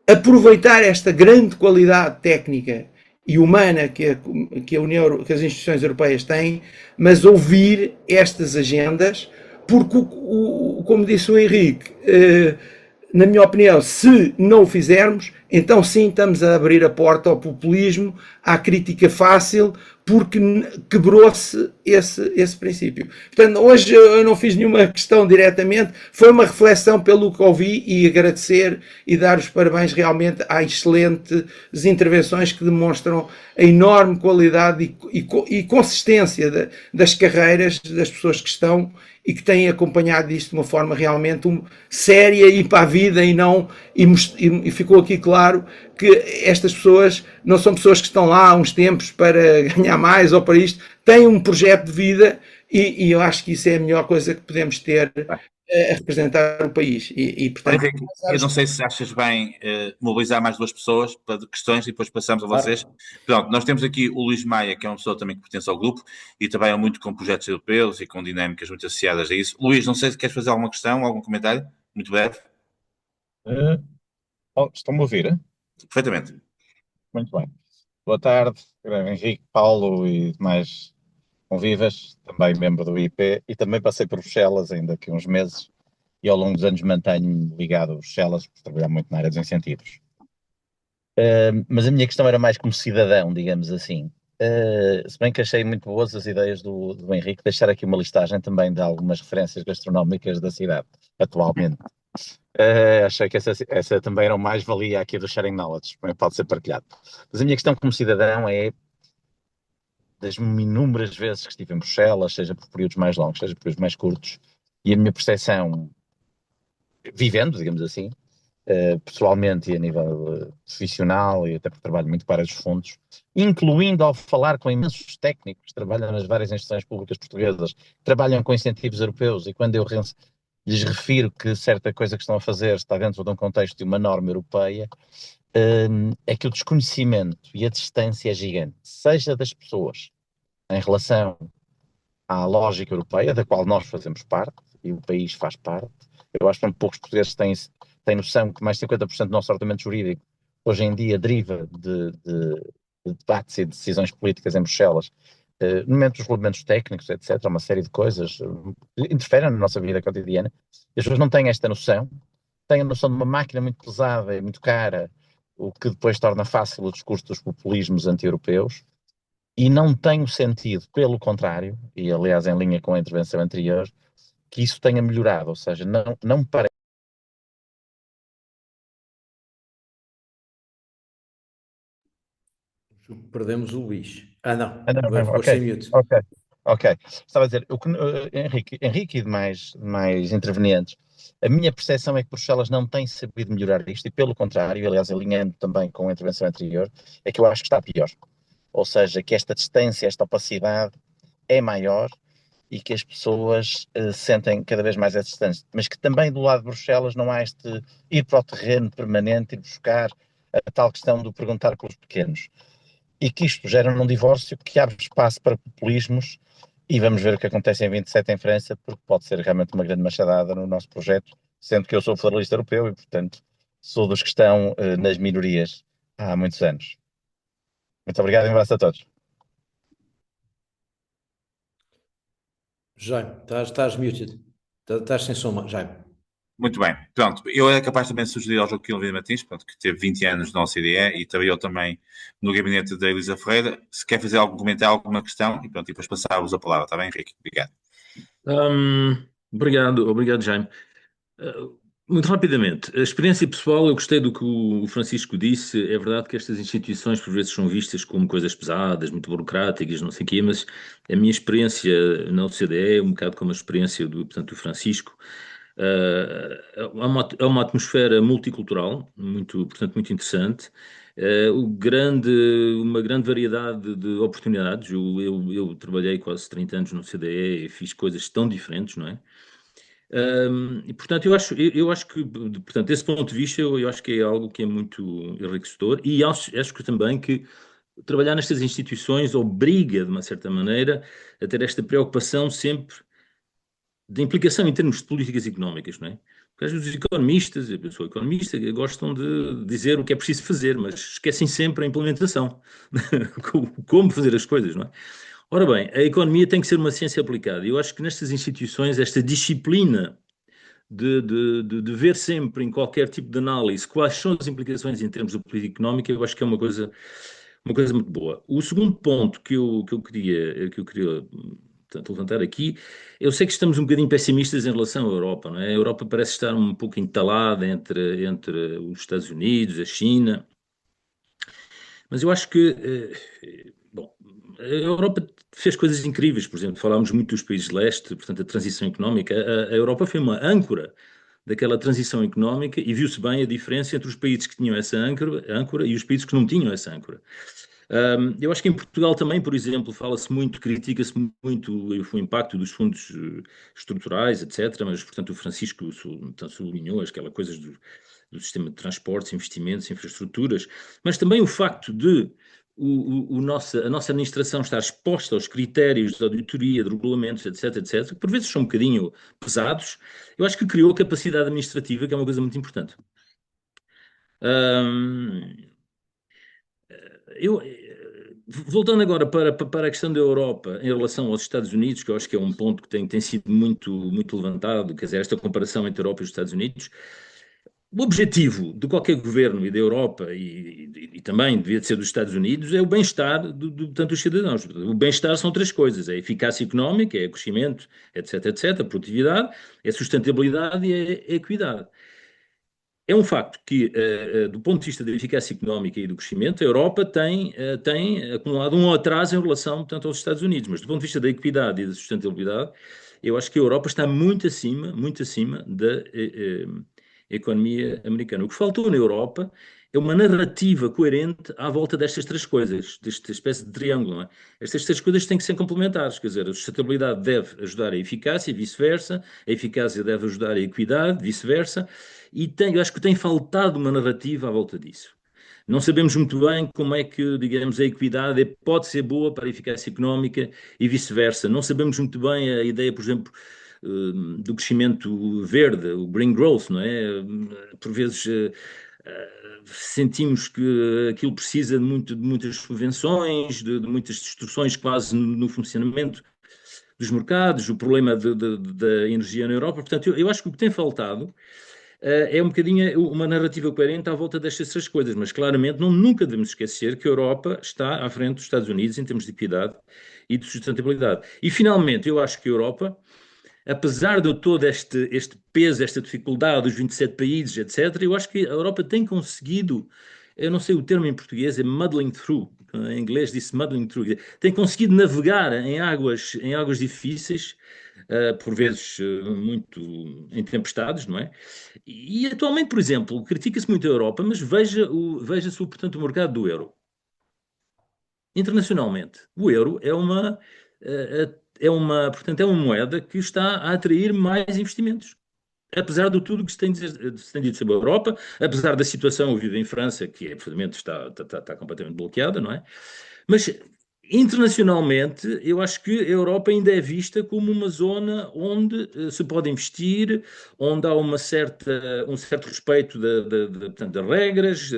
aproveitar esta grande qualidade técnica e humana que as instituições europeias têm, mas ouvir estas agendas, porque, como disse o Henrique, na minha opinião, se não o fizermos, então sim estamos a abrir a porta ao populismo, à crítica fácil, porque quebrou-se esse princípio. Portanto, hoje eu não fiz nenhuma questão diretamente, foi uma reflexão pelo que ouvi, e agradecer e dar os parabéns realmente às excelentes intervenções que demonstram a enorme qualidade e consistência das carreiras das pessoas que estão e que têm acompanhado isto de uma forma realmente séria e para a vida, e ficou aqui claro que estas pessoas não são pessoas que estão lá há uns tempos para ganhar mais ou para isto, têm um projeto de vida, e eu acho que isso é a melhor coisa que podemos ter a representar o país. Portanto, Henrique, eu não sei se achas bem mobilizar mais 2 pessoas para questões e depois passamos a vocês. Pronto, nós temos aqui o Luís Maia, que é uma pessoa também que pertence ao grupo e trabalha muito com projetos europeus e com dinâmicas muito associadas a isso. Luís, não sei se queres fazer alguma questão, algum comentário, muito breve. Estão-me a ouvir? Perfeitamente. Muito bem. Boa tarde, Henrique, Paulo e demais convivas, também membro do IP, e também passei por Bruxelas ainda aqui uns meses, e ao longo dos anos mantenho-me ligado a Bruxelas, por trabalhar muito na área dos incentivos. Mas a minha questão era mais como cidadão, digamos assim. Se bem que achei muito boas as ideias do Henrique, deixar aqui uma listagem também de algumas referências gastronómicas da cidade, atualmente. Achei que essa também era o mais-valia aqui do Sharing Knowledge, pode ser partilhado. Mas a minha questão como cidadão é, das inúmeras vezes que estive em Bruxelas, seja por períodos mais longos, seja por períodos mais curtos, e a minha percepção, vivendo, digamos assim, pessoalmente e a nível profissional, e até porque trabalho muito para os fundos, incluindo ao falar com imensos técnicos que trabalham nas várias instituições públicas portuguesas, trabalham com incentivos europeus, e quando eu lhes refiro que certa coisa que estão a fazer está dentro de um contexto de uma norma europeia, é que o desconhecimento e a distância é gigante, seja das pessoas em relação à lógica europeia, da qual nós fazemos parte, e o país faz parte. Eu acho que poucos portugueses têm noção que mais de 50% do nosso ordenamento jurídico hoje em dia deriva de debates e decisões políticas em Bruxelas, nomeadamente os regulamentos técnicos, etc., uma série de coisas que interferem na nossa vida cotidiana. As pessoas não têm esta noção, têm a noção de uma máquina muito pesada e muito cara, o que depois torna fácil o discurso dos populismos anti-europeus, e não tem o sentido, pelo contrário, e aliás em linha com a intervenção anterior, que isso tenha melhorado, ou seja, não me parece. Perdemos o Luís. Não, Ah, não, agora não, ficou ok, sem mute. ok. Estava a dizer, Henrique e demais intervenientes, a minha percepção é que Bruxelas não tem sabido melhorar isto, e pelo contrário, aliás, alinhando também com a intervenção anterior, é que eu acho que está pior. Ou seja, que esta distância, esta opacidade é maior e que as pessoas sentem cada vez mais essa distância. Mas que também do lado de Bruxelas não há este ir para o terreno permanente, ir buscar a tal questão do perguntar pelos pequenos. E que isto gera um divórcio que abre espaço para populismos, e vamos ver o que acontece em 27 em França, porque pode ser realmente uma grande machadada no nosso projeto, sendo que eu sou federalista europeu e, portanto, sou dos que estão nas minorias há muitos anos. Muito obrigado e um abraço a todos. Jaime, estás muted. Estás sem som, Jaime. Muito bem. Pronto, eu era capaz também de sugerir ao Joaquim Vieira Martins, pronto, que teve 20 anos na OCDE e trabalhou também no gabinete da Elisa Ferreira, se quer fazer algum comentário, alguma questão, e pronto, e depois passar-vos a palavra, está bem, Henrique? Obrigado. Obrigado, Jaime. Muito rapidamente, a experiência pessoal, eu gostei do que o Francisco disse. É verdade que estas instituições por vezes são vistas como coisas pesadas, muito burocráticas, não sei o quê, mas a minha experiência na OCDE é um bocado como a experiência do Francisco. É uma atmosfera multicultural, portanto, muito interessante. Uma grande variedade de oportunidades. Eu trabalhei quase 30 anos no CDE e fiz coisas tão diferentes, não é? E portanto, eu acho que, portanto, desse ponto de vista, eu acho que é algo que é muito enriquecedor, e acho que também que trabalhar nestas instituições obriga, de uma certa maneira, a ter esta preocupação sempre de implicação em termos de políticas económicas, não é? Porque às vezes os economistas, eu sou economista, gostam de dizer o que é preciso fazer, mas esquecem sempre a implementação, como fazer as coisas, não é? Ora bem, a economia tem que ser uma ciência aplicada. Eu acho que nestas instituições, esta disciplina de ver sempre em qualquer tipo de análise quais são as implicações em termos de política económica, eu acho que é uma coisa muito boa. O segundo ponto que eu queria portanto, levantar aqui, eu sei que estamos um bocadinho pessimistas em relação à Europa, não é? A Europa parece estar um pouco entalada entre os Estados Unidos, a China, mas eu acho que, bom, a Europa fez coisas incríveis, por exemplo, falámos muito dos países de leste, portanto, a transição económica. A Europa foi uma âncora daquela transição económica e viu-se bem a diferença entre os países que tinham essa âncora e os países que não tinham essa âncora. Eu acho que em Portugal também, por exemplo, fala-se muito, critica-se muito o impacto dos fundos estruturais, etc., mas, portanto, o Francisco sublinhou aquelas coisas do sistema de transportes, investimentos, infraestruturas, mas também o facto de a nossa administração estar exposta aos critérios de auditoria, de regulamentos, etc., que por vezes são um bocadinho pesados, eu acho que criou capacidade administrativa, que é uma coisa muito importante. Voltando agora para a questão da Europa em relação aos Estados Unidos, que eu acho que é um ponto que tem sido muito levantado, quer dizer, esta comparação entre a Europa e os Estados Unidos. O objetivo de qualquer governo e da Europa e também devia ser dos Estados Unidos é o bem-estar tanto dos cidadãos. O bem-estar são três coisas: é a eficácia económica, é o crescimento, etc., a produtividade, é a sustentabilidade e é a equidade. É um facto que, do ponto de vista da eficácia económica e do crescimento, a Europa tem acumulado um atraso em relação, portanto, aos Estados Unidos, mas do ponto de vista da equidade e da sustentabilidade, eu acho que a Europa está muito acima da economia americana. O que faltou na Europa é uma narrativa coerente à volta destas três coisas, desta espécie de triângulo, não é? Estas três coisas têm que ser complementares, quer dizer, a sustentabilidade deve ajudar a eficácia e vice-versa, a eficácia deve ajudar a equidade, vice-versa, e eu acho que tem faltado uma narrativa à volta disso. Não sabemos muito bem como é que, digamos, a equidade pode ser boa para a eficácia económica e vice-versa. Não sabemos muito bem a ideia, por exemplo, do crescimento verde, o green growth, não é? Por vezes sentimos que aquilo precisa de muitas subvenções, de muitas distorções quase no funcionamento dos mercados, o problema da energia na Europa. Portanto, eu acho que o que tem faltado é um bocadinho uma narrativa coerente à volta destas três coisas, mas claramente nunca devemos esquecer que a Europa está à frente dos Estados Unidos em termos de equidade e de sustentabilidade. E, finalmente, eu acho que a Europa, apesar de todo este peso, esta dificuldade dos 27 países, etc., eu acho que a Europa tem conseguido, eu não sei o termo em português, é muddling through, em inglês disse muddling through, tem conseguido navegar em águas difíceis, por vezes muito em tempestades, não é? E atualmente, por exemplo, critica-se muito a Europa, mas veja-se, portanto, o mercado do euro. Internacionalmente, o euro portanto, é uma moeda que está a atrair mais investimentos. Apesar de tudo o que se tem dito sobre a Europa, apesar da situação vivida em França, que absolutamente está completamente bloqueada, não é? Mas internacionalmente, eu acho que a Europa ainda é vista como uma zona onde se pode investir, onde há um certo respeito portanto, das regras,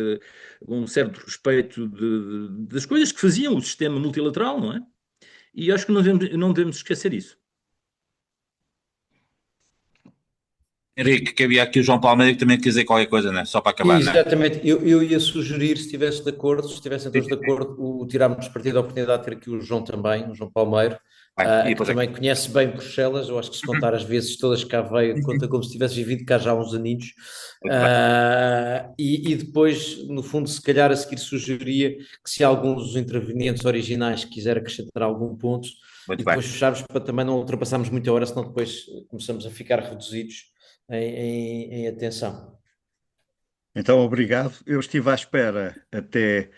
um certo respeito das coisas que faziam o sistema multilateral, não é? E acho que não devemos esquecer isso. Henrique, que havia aqui o João Palmeira que também quer dizer qualquer coisa, né? Só para acabar, né? Exatamente, eu ia sugerir, se estivessem todos de acordo, tirarmos partido da oportunidade de ter aqui o João também, o João Palmeiro, que também conhece bem Bruxelas. Eu acho que se contar as vezes todas que cá veio, conta como se tivesse vivido cá já há uns aninhos. E depois, no fundo, se calhar a seguir sugeria que, se alguns dos intervenientes originais quiser acrescentar algum ponto, e depois fecharmos, para também não ultrapassarmos muita hora, senão depois começamos a ficar reduzidos em atenção. Então, obrigado. Eu estive à espera até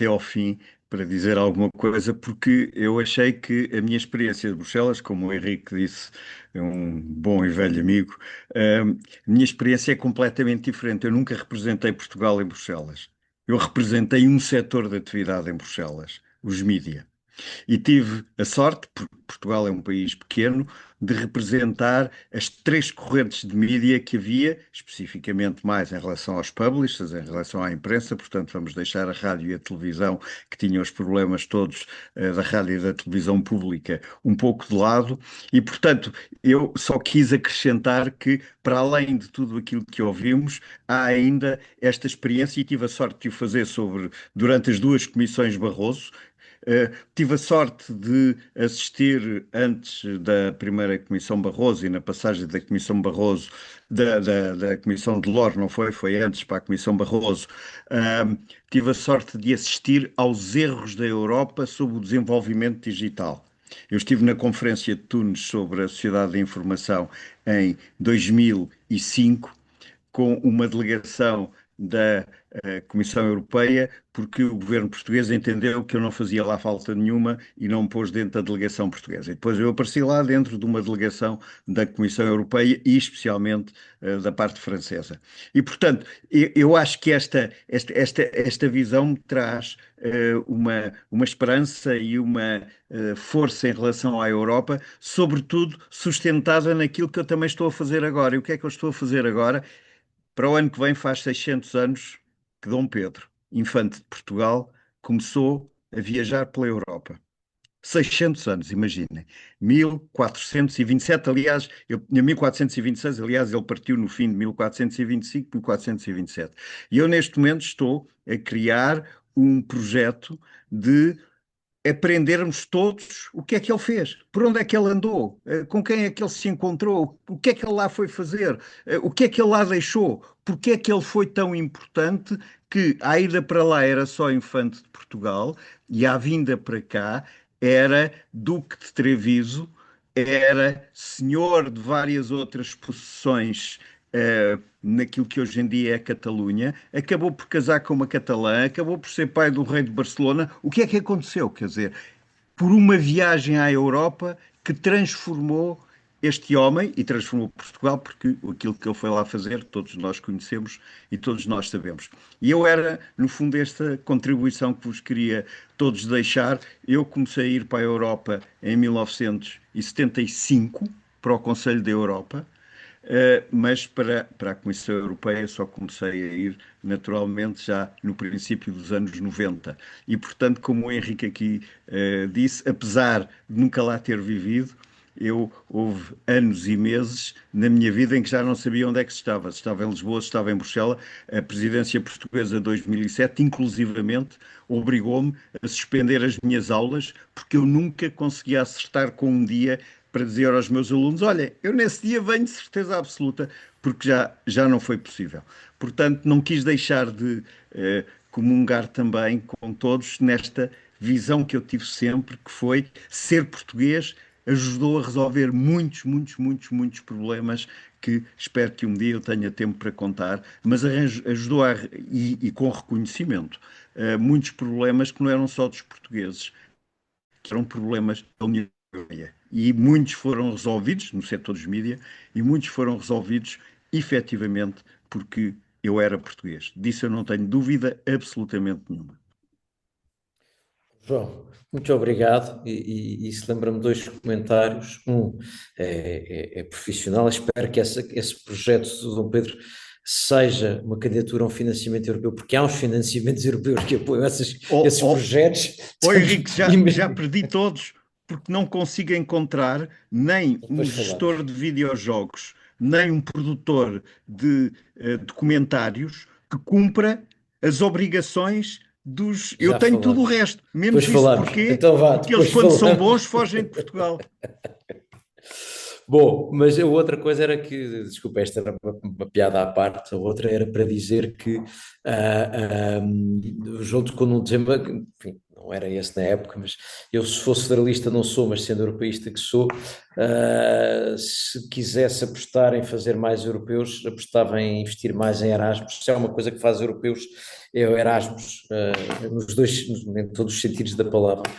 ao fim para dizer alguma coisa, porque eu achei que a minha experiência de Bruxelas, como o Henrique disse, é um bom e velho amigo, a minha experiência é completamente diferente. Eu nunca representei Portugal em Bruxelas. Eu representei um setor de atividade em Bruxelas, os mídia. E tive a sorte, porque Portugal é um país pequeno, de representar as três correntes de mídia que havia, especificamente mais em relação aos publishers, em relação à imprensa. Portanto, vamos deixar a rádio e a televisão, que tinham os problemas todos da rádio e da televisão pública, um pouco de lado. E, portanto, eu só quis acrescentar que, para além de tudo aquilo que ouvimos, há ainda esta experiência, e tive a sorte de o fazer durante as duas comissões Barroso. Tive a sorte de assistir antes da primeira Comissão Barroso e na passagem da Comissão Barroso, da Comissão Delors, não foi? Foi antes para a Comissão Barroso. Tive a sorte de assistir aos erros da Europa sobre o desenvolvimento digital. Eu estive na Conferência de Tunis sobre a Sociedade da Informação em 2005, com uma delegação da Comissão Europeia, porque o governo português entendeu que eu não fazia lá falta nenhuma e não me pôs dentro da delegação portuguesa. E depois eu apareci lá dentro de uma delegação da Comissão Europeia e especialmente da parte francesa. E, portanto, eu acho que esta visão me traz uma esperança e uma força em relação à Europa, sobretudo sustentada naquilo que eu também estou a fazer agora. E o que é que eu estou a fazer agora? Para o ano que vem faz 600 anos que Dom Pedro, infante de Portugal, começou a viajar pela Europa. 600 anos, imaginem. 1427, aliás, em 1426, aliás, ele partiu no fim de 1425, 1427. E eu, neste momento, estou a criar um projeto de aprendermos todos o que é que ele fez, por onde é que ele andou, com quem é que ele se encontrou, o que é que ele lá foi fazer, o que é que ele lá deixou, porque é que ele foi tão importante que à ida para lá era só infante de Portugal e à vinda para cá era duque de Treviso, era senhor de várias outras possessões naquilo que hoje em dia é a Catalunha, acabou por casar com uma catalã, acabou por ser pai do rei de Barcelona. O que é que aconteceu? Quer dizer, por uma viagem à Europa que transformou este homem e transformou Portugal, porque aquilo que ele foi lá fazer, todos nós conhecemos e todos nós sabemos. E eu era, no fundo, esta contribuição que vos queria todos deixar. Eu comecei a ir para a Europa em 1975, para o Conselho da Europa. mas para a Comissão Europeia só comecei a ir naturalmente já no princípio dos anos 90. E, portanto, como o Henrique aqui disse, apesar de nunca lá ter vivido, houve anos e meses na minha vida em que já não sabia onde é que estava. Se estava em Lisboa, se estava em Bruxelas. A presidência portuguesa de 2007, inclusivamente, obrigou-me a suspender as minhas aulas porque eu nunca conseguia acertar com um dia para dizer aos meus alunos: olha, eu nesse dia venho de certeza absoluta, porque já não foi possível. Portanto, não quis deixar de comungar também com todos nesta visão que eu tive sempre, que foi ser português ajudou a resolver muitos problemas que espero que um dia eu tenha tempo para contar, mas ajudou e com reconhecimento, muitos problemas que não eram só dos portugueses, que eram problemas da União Europeia. E muitos foram resolvidos no setor dos mídias e muitos foram resolvidos efetivamente porque eu era português. Disso eu não tenho dúvida absolutamente nenhuma. João, muito obrigado. Isso lembra-me dois comentários. Um é profissional. Espero que esse projeto do Dom Pedro seja uma candidatura a um financiamento europeu, porque há uns financiamentos europeus que apoiam esses projetos. Henrique, já perdi todos, porque não consigo encontrar nem um gestor de videojogos, nem um produtor de documentários que cumpra as obrigações dos... Eu tenho tudo o resto, menos isso. Porquê? Então porque eles, quando são bons, fogem de Portugal. Bom, mas a outra coisa era que, desculpa, esta era uma piada à parte, a outra era para dizer que, junto com um tema, enfim, não era esse na época, mas eu, se fosse federalista, não sou, mas sendo europeísta que sou, se quisesse apostar em fazer mais europeus, apostava em investir mais em Erasmus. Se é uma coisa que faz europeus, é o Erasmus, em todos os sentidos da palavra.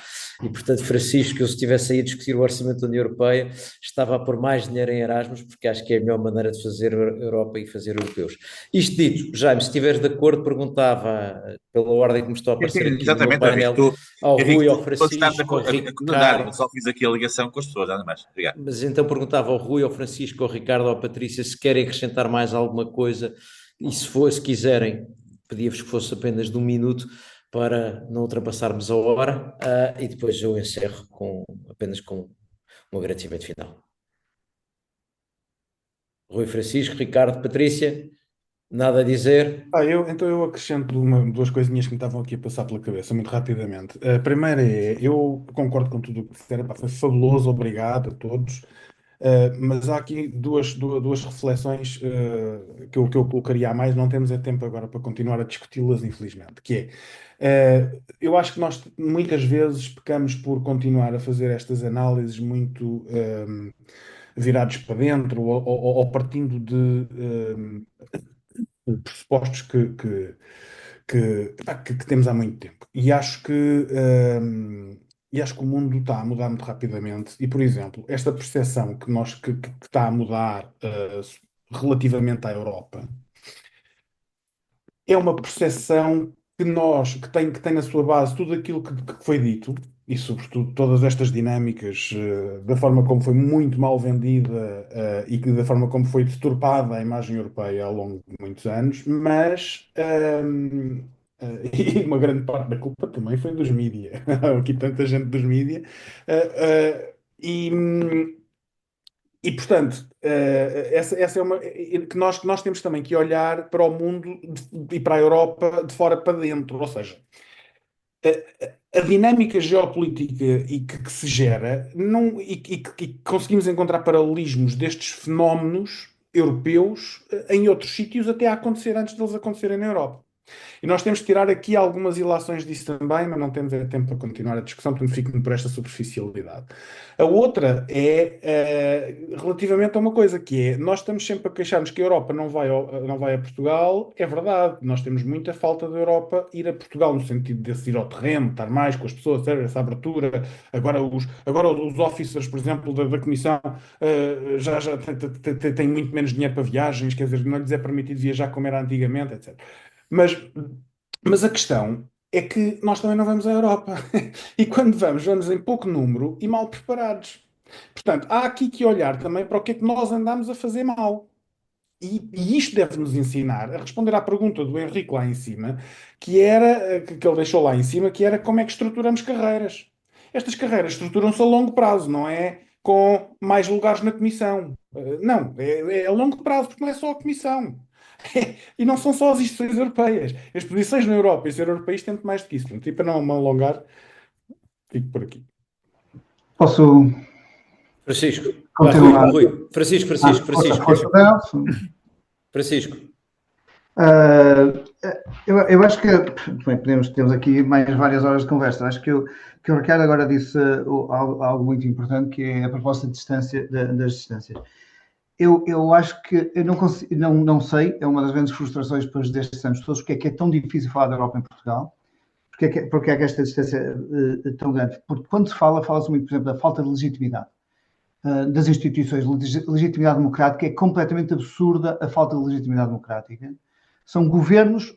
E, portanto, Francisco, eu se estivesse aí a discutir o orçamento da União Europeia, estava a pôr mais dinheiro em Erasmus, porque acho que é a melhor maneira de fazer Europa e fazer europeus. Isto dito, Jaime, se estiveres de acordo, perguntava, pela ordem que me estou a aparecer aqui no meu painel, ao Rui, ao Francisco, ao Ricardo. Só fiz aqui a ligação com as pessoas, nada mais. Obrigado. Mas então perguntava ao Rui, ao Francisco, ao Ricardo, à Patrícia, se querem acrescentar mais alguma coisa, e se quiserem, pedia-vos que fosse apenas de 1 minuto, para não ultrapassarmos a hora, e depois eu encerro apenas com um agradecimento final. Rui, Francisco, Ricardo, Patrícia, nada a dizer? Então eu acrescento duas coisinhas que me estavam aqui a passar pela cabeça, muito rapidamente. A primeira eu concordo com tudo o que disseram, foi fabuloso, obrigado a todos. Mas há aqui duas reflexões que eu colocaria a mais, não temos tempo agora para continuar a discuti-las, infelizmente, que eu acho que nós muitas vezes pecamos por continuar a fazer estas análises muito virados para dentro ou partindo de pressupostos que temos há muito tempo. E acho que o mundo está a mudar muito rapidamente e, por exemplo, esta percepção que está a mudar relativamente à Europa é uma percepção que tem na sua base tudo aquilo que foi dito e, sobretudo, todas estas dinâmicas da forma como foi muito mal vendida e da forma como foi deturpada a imagem europeia ao longo de muitos anos, mas e uma grande parte da culpa também foi dos mídia. Aqui tanta gente dos mídia. E portanto, essa é uma que nós temos também que olhar para o mundo e para a Europa de fora para dentro, ou seja, a dinâmica geopolítica que se gera e que conseguimos encontrar paralelismos destes fenómenos europeus em outros sítios até a acontecer antes deles acontecerem na Europa. E nós temos que tirar aqui algumas ilações disso também, mas não temos tempo para continuar a discussão, portanto fico por esta superficialidade. A outra é relativamente a uma coisa que é, nós estamos sempre a queixar-nos que a Europa não vai a Portugal, é verdade, nós temos muita falta da Europa ir a Portugal, no sentido de ir ao terreno, estar mais com as pessoas, essa abertura, agora os officers, por exemplo, da Comissão já têm muito menos dinheiro para viagens, quer dizer, não lhes é permitido viajar como era antigamente, etc. Mas a questão é que nós também não vamos à Europa. E quando vamos em pouco número e mal preparados. Portanto, há aqui que olhar também para o que é que nós andamos a fazer mal. E isto deve-nos ensinar a responder à pergunta do Henrique lá em cima, que era, que ele deixou lá em cima, que era como é que estruturamos carreiras. Estas carreiras estruturam-se a longo prazo, não é com mais lugares na comissão. Não, é a longo prazo, porque não é só a comissão. E não são só as instituições europeias. As posições na Europa e ser europeísta têm muito mais do que isso. Portanto, e para não me alongar, fico por aqui. Posso Francisco. continuar? Rui. Francisco. Francisco. Eu acho que bem, temos aqui mais várias horas de conversa. Acho que o Ricardo agora disse algo muito importante, que é a proposta de distância, das distâncias. Eu acho que eu não sei, é uma das grandes frustrações depois destes anos todos, porque é tão difícil falar da Europa em Portugal, porque é que esta distância é tão grande. Porque quando se fala-se muito, por exemplo, da falta de legitimidade das instituições, legitimidade democrática, é completamente absurda a falta de legitimidade democrática. São governos,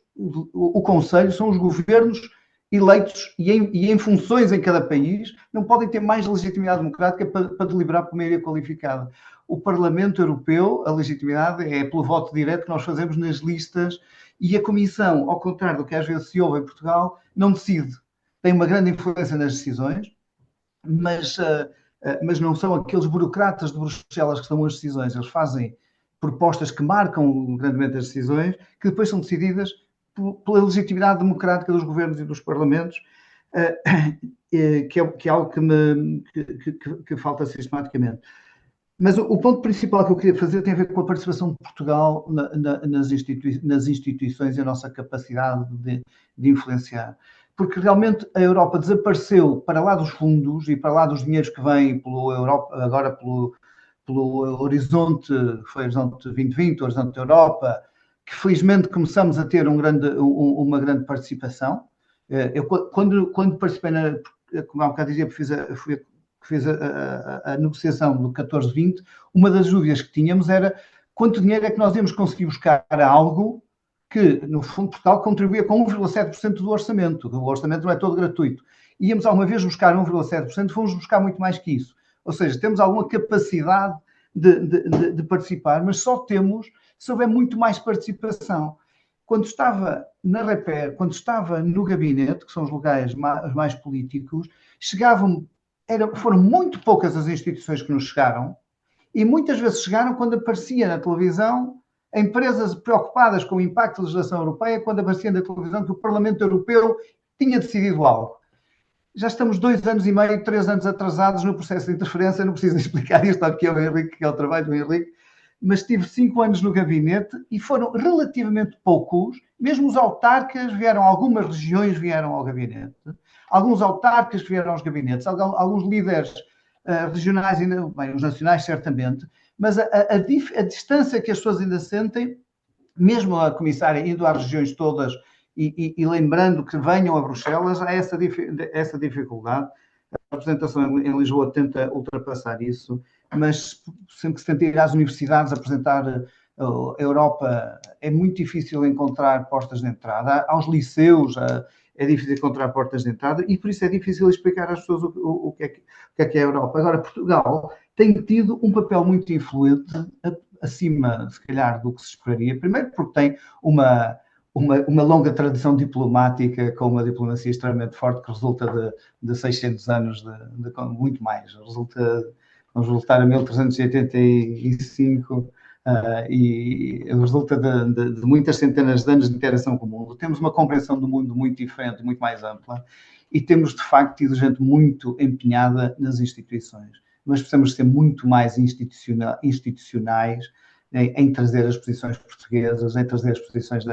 o Conselho são os governos eleitos e em funções em cada país, não podem ter mais legitimidade democrática para deliberar por maioria qualificada. O Parlamento Europeu, a legitimidade é pelo voto direto que nós fazemos nas listas, e a Comissão, ao contrário do que às vezes se ouve em Portugal, não decide. Tem uma grande influência nas decisões, mas não são aqueles burocratas de Bruxelas que tomam as decisões. Eles fazem propostas que marcam grandemente as decisões, que depois são decididas pela legitimidade democrática dos governos e dos parlamentos, que é algo que falta sistematicamente. Mas o ponto principal que eu queria fazer tem a ver com a participação de Portugal nas instituições e a nossa capacidade de influenciar. Porque realmente a Europa desapareceu para lá dos fundos e para lá dos dinheiros que vêm agora pelo horizonte, foi o Horizonte 2020, o Horizonte da Europa, que felizmente começamos a ter uma grande participação. Eu, quando participei, como há um bocado dizia, fiz a negociação do 14-20, uma das dúvidas que tínhamos era quanto dinheiro é que nós íamos conseguir buscar algo que, no fundo, Portugal contribuía com 1,7% do orçamento. O orçamento não é todo gratuito. Íamos alguma vez buscar 1,7%, fomos buscar muito mais que isso. Ou seja, temos alguma capacidade de participar, mas só temos se houver muito mais participação. Quando estava na Reper, quando estava no gabinete, que são os lugares mais políticos, foram muito poucas as instituições que nos chegaram, e muitas vezes chegaram quando aparecia na televisão empresas preocupadas com o impacto da legislação europeia, quando aparecia na televisão que o Parlamento Europeu tinha decidido algo. Já estamos 2 anos e meio, 3 anos atrasados no processo de interferência, não preciso explicar isto aqui ao Henrique, que é o trabalho do Henrique, mas tive 5 anos no gabinete e foram relativamente poucos, mesmo os autarcas vieram, algumas regiões vieram ao gabinete, alguns autarcas vieram aos gabinetes, alguns líderes regionais, bem, os nacionais certamente, mas a distância que as pessoas ainda sentem, mesmo a comissária indo às regiões todas e lembrando que venham a Bruxelas, há essa dificuldade. A apresentação em Lisboa tenta ultrapassar isso, mas sempre que se tenta ir às universidades apresentar a Europa, é muito difícil encontrar portas de entrada. Aos liceus é difícil encontrar portas de entrada e por isso é difícil explicar às pessoas o que é que é a Europa. Agora, Portugal tem tido um papel muito influente, acima, se calhar, do que se esperaria. Primeiro porque tem uma longa tradição diplomática, com uma diplomacia extremamente forte, que resulta de 600 anos, de muito mais. Vamos voltar a 1385 e resulta de muitas centenas de anos de interação com o mundo. Temos uma compreensão do mundo muito diferente, muito mais ampla, e temos, de facto, tido gente muito empenhada nas instituições. Mas precisamos ser muito mais institucionais em trazer as posições portuguesas, em trazer as posições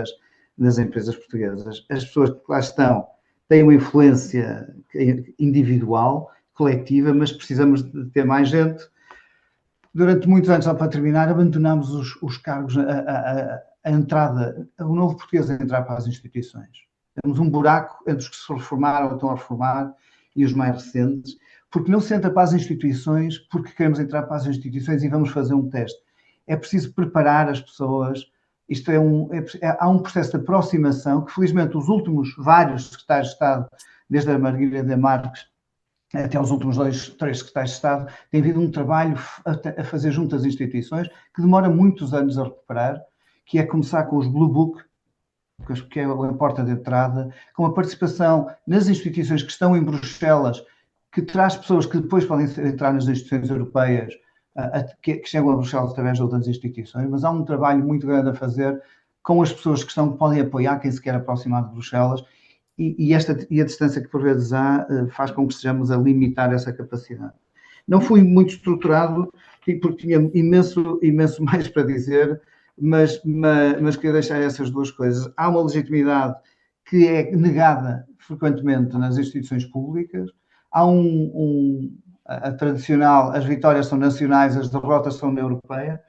das empresas portuguesas. As pessoas que lá estão têm uma influência individual, coletiva, mas precisamos de ter mais gente. Durante muitos anos, só para terminar, abandonámos os cargos, a entrada, o novo português a entrar para as instituições. Temos um buraco entre os que se reformaram ou estão a reformar e os mais recentes, porque não se entra para as instituições porque queremos entrar para as instituições e vamos fazer um teste. É preciso preparar as pessoas. Isto há um processo de aproximação que, felizmente, os últimos vários secretários de Estado, desde a Margarida Marques até os últimos 3 secretários de Estado, tem havido um trabalho a fazer junto às instituições que demora muitos anos a recuperar, que é começar com os Blue Book, que é a porta de entrada, com a participação nas instituições que estão em Bruxelas, que traz pessoas que depois podem entrar nas instituições europeias, que chegam a Bruxelas através de outras instituições, mas há um trabalho muito grande a fazer com as pessoas que podem apoiar quem se quer aproximar de Bruxelas, e a distância que por vezes há faz com que estejamos a limitar essa capacidade. Não fui muito estruturado, porque tinha imenso mais para dizer, mas queria deixar essas duas coisas. Há uma legitimidade que é negada frequentemente nas instituições públicas. Há a tradicional, as vitórias são nacionais, as derrotas são na europeia,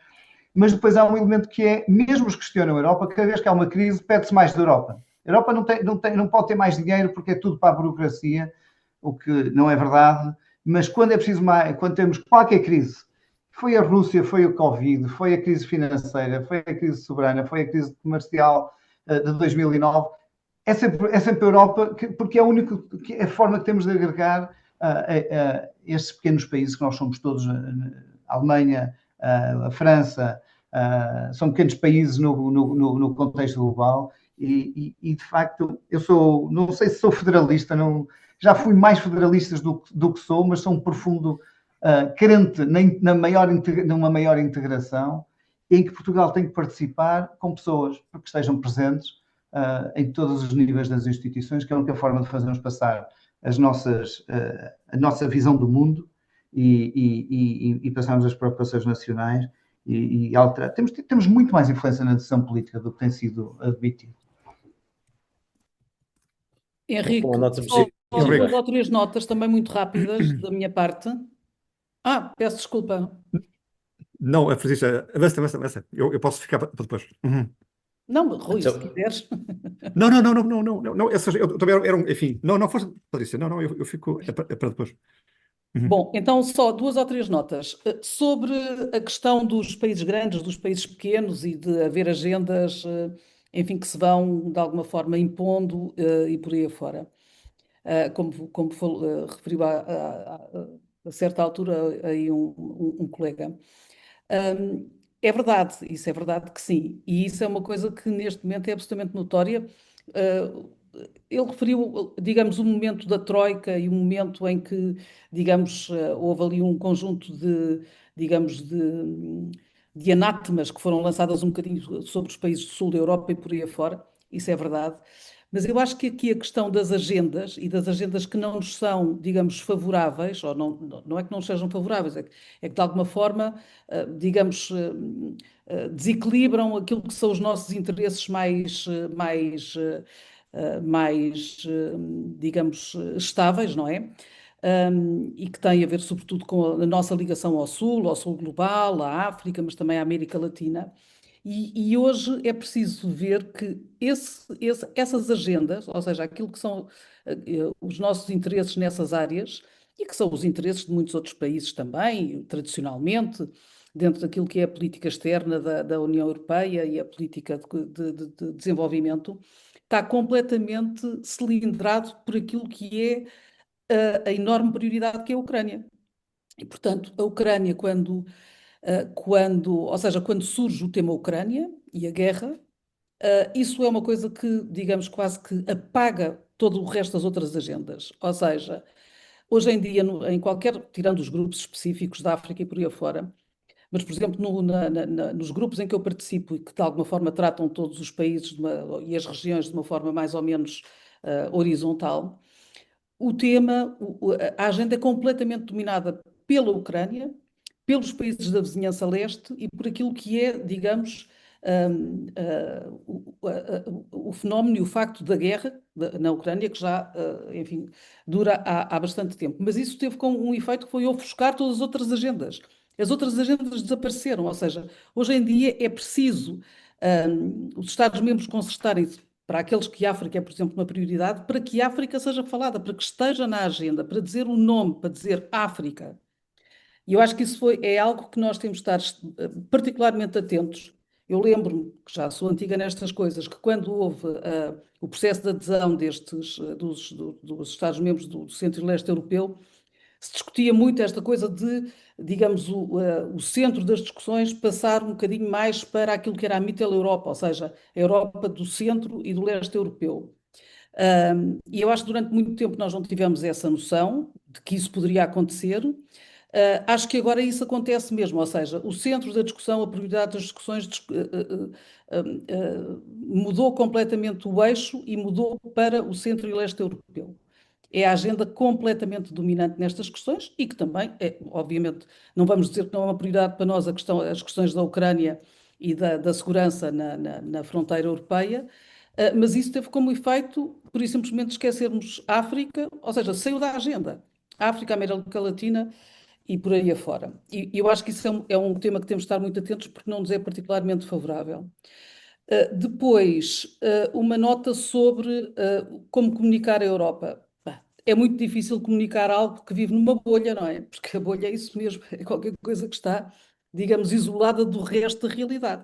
mas depois há um elemento que é, mesmo os que questionam a Europa, cada vez que há uma crise, pede-se mais da Europa. A Europa não pode ter mais dinheiro porque é tudo para a burocracia, o que não é verdade, mas quando é preciso mais, quando temos qualquer crise, foi a Rússia, foi o Covid, foi a crise financeira, foi a crise soberana, foi a crise comercial de 2009, é sempre a Europa, porque é a forma que temos de agregar estes pequenos países que nós somos todos, a Alemanha, a França, são pequenos países no contexto global. E de facto, eu não sei se sou federalista, já fui mais federalista do que sou, mas sou um profundo crente numa maior integração, em que Portugal tem que participar com pessoas que estejam presentes em todos os níveis das instituições, que é a única forma de fazermos passar a nossa visão do mundo e passarmos as preocupações nacionais e alterar. Temos muito mais influência na decisão política do que tem sido admitido. Henrique, só 2 ou 3 notas também muito rápidas da minha parte. Peço desculpa. Não, Francisca, avança. Eu posso ficar para depois. Não, Rui, se quiseres. Não. Eu também enfim. Não, força, Patrícia. Não, eu fico. É para depois. Bom, então só 2 ou 3 notas. Sobre a questão dos países grandes, dos países pequenos e de haver agendas, enfim, que se vão de alguma forma impondo e por aí afora. Como referiu a certa altura aí um colega. É verdade, isso é verdade que sim, e isso é uma coisa que neste momento é absolutamente notória. Ele referiu, digamos, o momento da Troika e o momento em que, digamos, houve ali um conjunto digamos, de anátemas que foram lançadas um bocadinho sobre os países do sul da Europa e por aí afora, isso é verdade. Mas eu acho que aqui a questão das agendas e das agendas que não nos são, digamos, favoráveis, ou não é que não sejam favoráveis, é que de alguma forma, digamos, desequilibram aquilo que são os nossos interesses digamos, estáveis, não é? E que têm a ver sobretudo com a nossa ligação ao Sul global, à África, mas também à América Latina. E hoje é preciso ver que essas agendas, ou seja, aquilo que são os nossos interesses nessas áreas, e que são os interesses de muitos outros países também, tradicionalmente, dentro daquilo que é a política externa da União Europeia e a política de desenvolvimento, está completamente cilindrado por aquilo que é a enorme prioridade que é a Ucrânia. E, portanto, a Ucrânia, quando surge o tema Ucrânia e a guerra, isso é uma coisa que, digamos, quase que apaga todo o resto das outras agendas. Ou seja, hoje em dia, tirando os grupos específicos da África e por aí afora, mas, por exemplo, nos grupos em que eu participo e que de alguma forma tratam todos os países e as regiões de uma forma mais ou menos horizontal, o tema, a agenda é completamente dominada pela Ucrânia, pelos países da vizinhança leste e por aquilo que é, digamos, o fenómeno e o facto da guerra na Ucrânia, que já, enfim, dura há bastante tempo. Mas isso teve como um efeito que foi ofuscar todas as outras agendas. As outras agendas desapareceram, ou seja, hoje em dia é preciso os Estados-membros concertarem-se para aqueles que a África é, por exemplo, uma prioridade, para que a África seja falada, para que esteja na agenda, para dizer o nome, para dizer África. E eu acho que isso é algo que nós temos de estar particularmente atentos. Eu lembro-me, que já sou antiga nestas coisas, que quando houve o processo de adesão dos Estados-membros do Centro e Leste Europeu, se discutia muito esta coisa de, digamos, o centro das discussões passar um bocadinho mais para aquilo que era a Mitteleuropa, ou seja, a Europa do centro e do leste europeu. E eu acho que durante muito tempo nós não tivemos essa noção de que isso poderia acontecer. Acho que agora isso acontece mesmo, ou seja, o centro da discussão, a prioridade das discussões mudou completamente o eixo e mudou para o centro e leste europeu. É a agenda completamente dominante nestas questões e que também, obviamente, não vamos dizer que não é uma prioridade para nós as questões da Ucrânia e da segurança na fronteira europeia, mas isso teve como efeito, por isso simplesmente esquecermos a África, ou seja, saiu da agenda. A África, a América Latina e por aí afora. E eu acho que isso é um tema que temos de estar muito atentos porque não nos é particularmente favorável. Depois, uma nota sobre como comunicar a Europa. É muito difícil comunicar algo que vive numa bolha, não é? Porque a bolha é isso mesmo, é qualquer coisa que está, digamos, isolada do resto da realidade.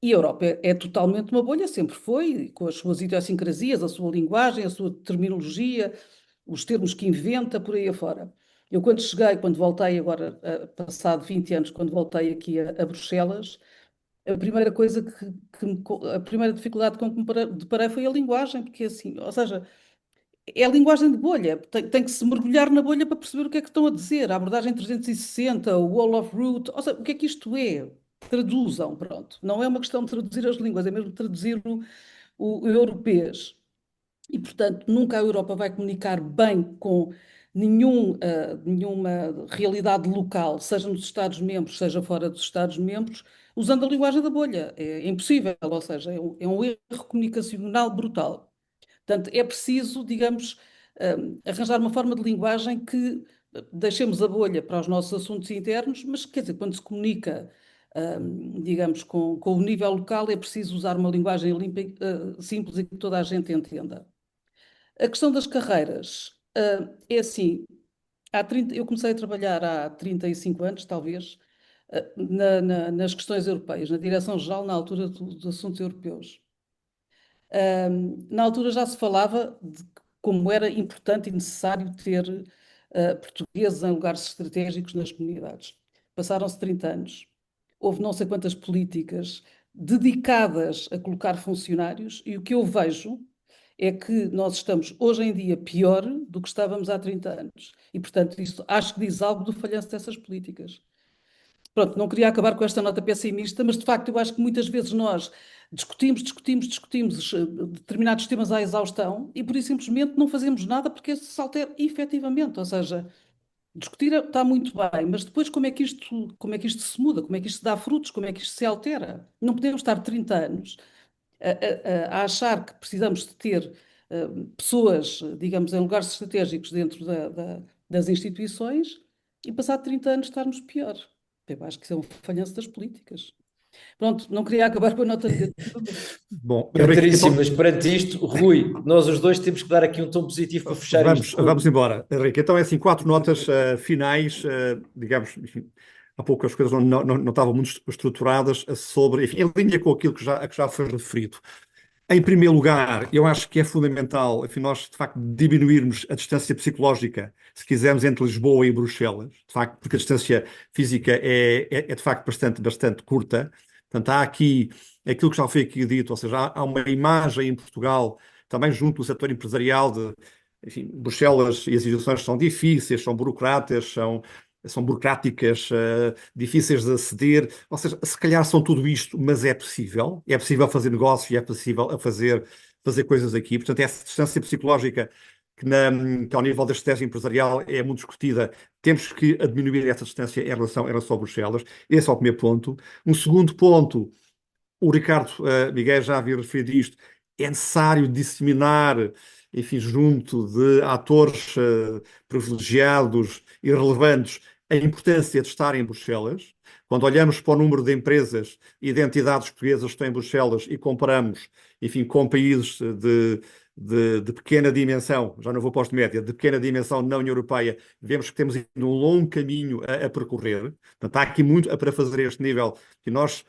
E a Europa é totalmente uma bolha, sempre foi, com as suas idiosincrasias, a sua linguagem, a sua terminologia, os termos que inventa, por aí afora. Eu, quando voltei agora, passado 20 anos, quando voltei aqui a Bruxelas, a primeira coisa a primeira dificuldade com que me deparei foi a linguagem, porque assim, ou seja, é a linguagem de bolha, tem que se mergulhar na bolha para perceber o que é que estão a dizer, a abordagem 360, o Wall of Root, ou seja, o que é que isto é? Traduzam, pronto. Não é uma questão de traduzir as línguas, é mesmo traduzir o europeu. E, portanto, nunca a Europa vai comunicar bem com nenhuma realidade local, seja nos Estados-membros, seja fora dos Estados-membros, usando a linguagem da bolha. É impossível, ou seja, é um erro comunicacional brutal. Portanto, é preciso, digamos, arranjar uma forma de linguagem que deixemos a bolha para os nossos assuntos internos, mas, quer dizer, quando se comunica, digamos, com o nível local, é preciso usar uma linguagem limpa, simples e que toda a gente entenda. A questão das carreiras, é assim, eu comecei a trabalhar há 35 anos, talvez, nas questões europeias, na Direção-Geral, na altura dos assuntos europeus. Na altura já se falava de como era importante e necessário ter portugueses em lugares estratégicos nas comunidades. Passaram-se 30 anos. Houve não sei quantas políticas dedicadas a colocar funcionários e o que eu vejo é que nós estamos hoje em dia pior do que estávamos há 30 anos. E, portanto, isto acho que diz algo do falhanço dessas políticas. Pronto, não queria acabar com esta nota pessimista, mas de facto eu acho que muitas vezes nós discutimos determinados temas à exaustão e por isso simplesmente não fazemos nada porque isso se altera efetivamente. Ou seja, discutir está muito bem, mas depois como é que isto se muda, como é que isto se dá frutos, como é que isto se altera? Não podemos estar 30 anos a achar que precisamos de ter pessoas, digamos, em lugares estratégicos dentro das instituições e passar 30 anos estarmos pior. Eu acho que isso é um falhanço das políticas. Pronto, não queria acabar com a nota negativa. Bom, Pedríssimo, mas perante isto, Rui, nós os dois temos que dar aqui um tom positivo para fechar isto. Vamos embora, Henrique. Então é assim, 4 notas finais, digamos, enfim, há pouco as coisas não estavam muito estruturadas sobre, enfim, em linha com aquilo que já foi referido. Em primeiro lugar, eu acho que é fundamental, enfim, nós de facto diminuirmos a distância psicológica, se quisermos, entre Lisboa e Bruxelas, de facto, porque a distância física é de facto bastante curta. Portanto, há aqui aquilo que já foi aqui dito, ou seja, há uma imagem em Portugal, também junto do setor empresarial, enfim, Bruxelas e as instituições são difíceis, são burocratas, são burocráticas, difíceis de aceder, ou seja, se calhar são tudo isto, mas é possível fazer negócio e é possível fazer coisas aqui. Portanto, essa distância psicológica que ao nível da estratégia empresarial é muito discutida, temos que diminuir essa distância em relação a Bruxelas. Esse é o primeiro ponto. Um segundo ponto, o Ricardo Miguel já havia referido isto, é necessário disseminar, enfim, junto de atores privilegiados e relevantes, a importância de estar em Bruxelas. Quando olhamos para o número de empresas e de entidades portuguesas que estão em Bruxelas e comparamos, enfim, com países de pequena dimensão, já não vou para os de média, de pequena dimensão na União Europeia, vemos que temos ainda um longo caminho a percorrer. Portanto, há aqui muito para fazer a este nível, que nós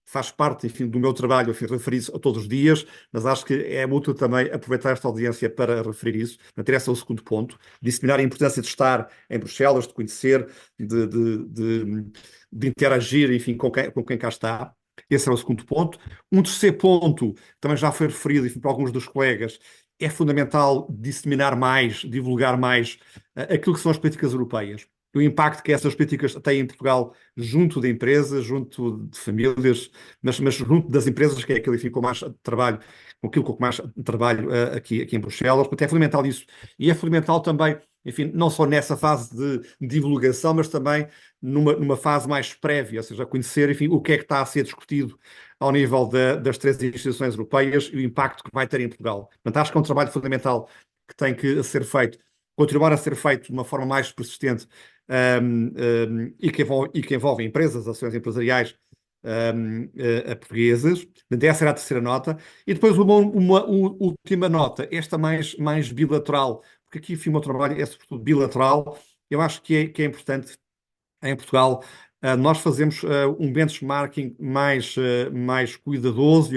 faz parte, enfim, do meu trabalho, enfim, referir isso a todos os dias, mas acho que é útil também aproveitar esta audiência para referir isso. Portanto, esse é o segundo ponto. Disseminar a importância de estar em Bruxelas, de conhecer, de interagir, enfim, com quem cá está. Esse é o segundo ponto. Um terceiro ponto, também já foi referido, enfim, por alguns dos colegas, é fundamental disseminar mais, divulgar mais aquilo que são as políticas europeias. O impacto que essas políticas têm em Portugal junto de empresas, junto de famílias, mas junto das empresas, que é aquilo, enfim, com mais trabalho, com aquilo com mais trabalho aqui em Bruxelas. Portanto, é fundamental isso. E é fundamental também, enfim, não só nessa fase de divulgação, mas também numa fase mais prévia, ou seja, conhecer, enfim, o que é que está a ser discutido ao nível das três instituições europeias e o impacto que vai ter em Portugal. Portanto, acho que é um trabalho fundamental que tem que ser feito, continuar a ser feito de uma forma mais persistente, e que envolve empresas, ações empresariais portuguesas. Essa era a terceira nota. E depois uma última nota, esta mais bilateral, porque aqui, enfim, o meu trabalho é sobretudo bilateral. Eu acho que é importante em Portugal nós fazemos um benchmarking mais cuidadoso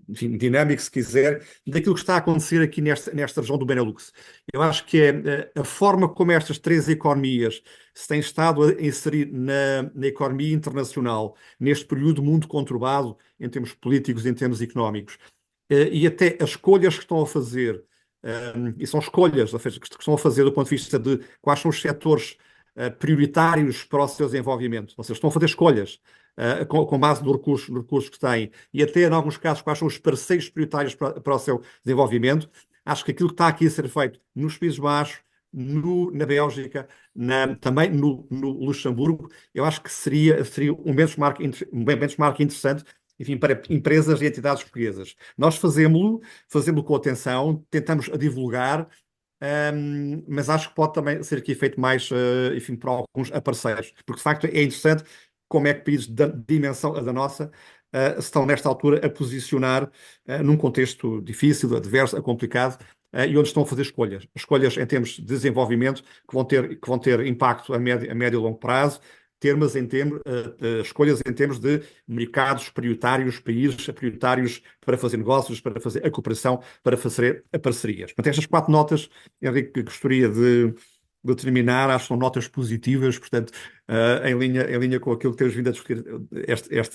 enfim, dinâmico, se quiser, daquilo que está a acontecer aqui nesta região do Benelux. Eu acho que é a forma como estas três economias se têm estado a inserir na economia internacional, neste período muito conturbado em termos políticos e em termos económicos, e até as escolhas que estão a fazer, e são escolhas, ou seja, que estão a fazer do ponto de vista de quais são os setores prioritários para o seu desenvolvimento. Ou seja, estão a fazer escolhas com base nos recursos que têm, e até, em alguns casos, quais são os parceiros prioritários para o seu desenvolvimento. Acho que aquilo que está aqui a ser feito nos Países Baixos, na Bélgica, também no Luxemburgo, eu acho que seria um benchmark interessante, enfim, para empresas e entidades portuguesas. Nós fazemos-lo com atenção, tentamos a divulgar, mas acho que pode também ser aqui feito mais, enfim, por alguns parceiros, porque de facto é interessante como é que países da dimensão da nossa estão nesta altura a posicionar num contexto difícil, adverso, complicado, e onde estão a fazer escolhas em termos de desenvolvimento que vão ter impacto a médio e longo prazo, escolhas em termos de mercados prioritários, países prioritários para fazer negócios, para fazer a cooperação, para fazer parcerias. Portanto, estas 4 notas, Henrique, que gostaria de terminar, acho que são notas positivas, portanto, em linha com aquilo que temos vindo a discutir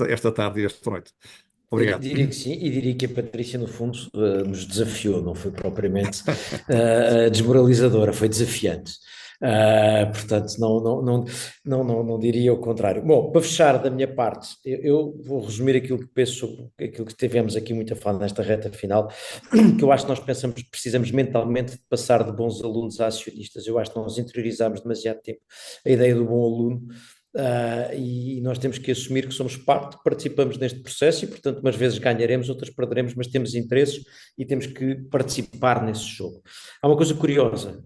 esta tarde e esta noite. Obrigado. Diria que sim, e diria que a Patrícia, no fundo, nos desafiou, não foi propriamente desmoralizadora, foi desafiante. Portanto, não diria o contrário. Bom, para fechar da minha parte, eu vou resumir aquilo que penso sobre aquilo que tivemos aqui muito a falar nesta reta final, que eu acho que nós precisamos mentalmente de passar de bons alunos a acionistas. Eu acho que nós interiorizamos demasiado tempo a ideia do bom aluno. E nós temos que assumir que somos parte, participamos neste processo e, portanto, umas vezes ganharemos, outras perderemos, mas temos interesses e temos que participar nesse jogo. Há uma coisa curiosa,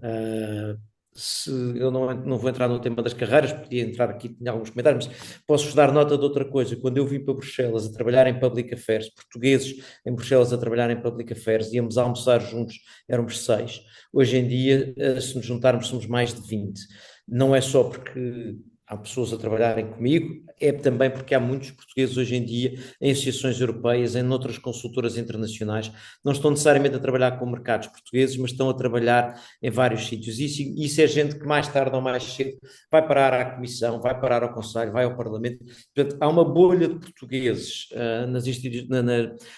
eu não vou entrar no tema das carreiras, podia entrar aqui, tinha alguns comentários, mas posso-vos dar nota de outra coisa. Quando eu vim para Bruxelas a trabalhar em Public Affairs, portugueses em Bruxelas a trabalhar em Public Affairs, íamos almoçar juntos, éramos 6. Hoje em dia, se nos juntarmos, somos mais de 20. Não é só porque há pessoas a trabalharem comigo, é também porque há muitos portugueses hoje em dia em associações europeias, em outras consultoras internacionais, não estão necessariamente a trabalhar com mercados portugueses, mas estão a trabalhar em vários sítios. Isso é gente que mais tarde ou mais cedo vai parar à Comissão, vai parar ao Conselho, vai ao Parlamento. Portanto, há uma bolha de portugueses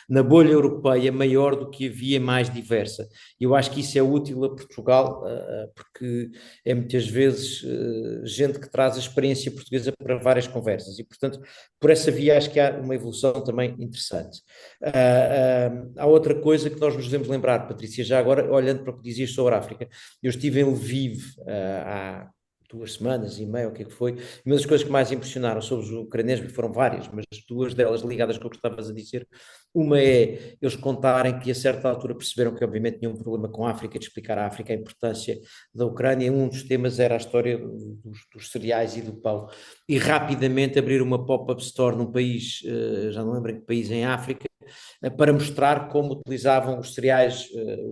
na bolha europeia maior do que havia, mais diversa. E eu acho que isso é útil a Portugal, porque é muitas vezes gente que traz a experiência portuguesa para várias conversas e, portanto, por essa via acho que há uma evolução também interessante. Há outra coisa que nós nos devemos lembrar, Patrícia, já agora, olhando para o que dizias sobre a África, eu estive em Lviv há 2 semanas e meia, o que é que foi, e uma das coisas que mais impressionaram sobre os ucranianos, foram várias, mas 2 delas ligadas com o que estavas a dizer. Uma é eles contarem que a certa altura perceberam que obviamente tinham um problema com a África, de explicar à África a importância da Ucrânia. Um dos temas era a história dos cereais e do pão, e rapidamente abrir uma pop-up store num país, já não lembro em que país em África, para mostrar como utilizavam os cereais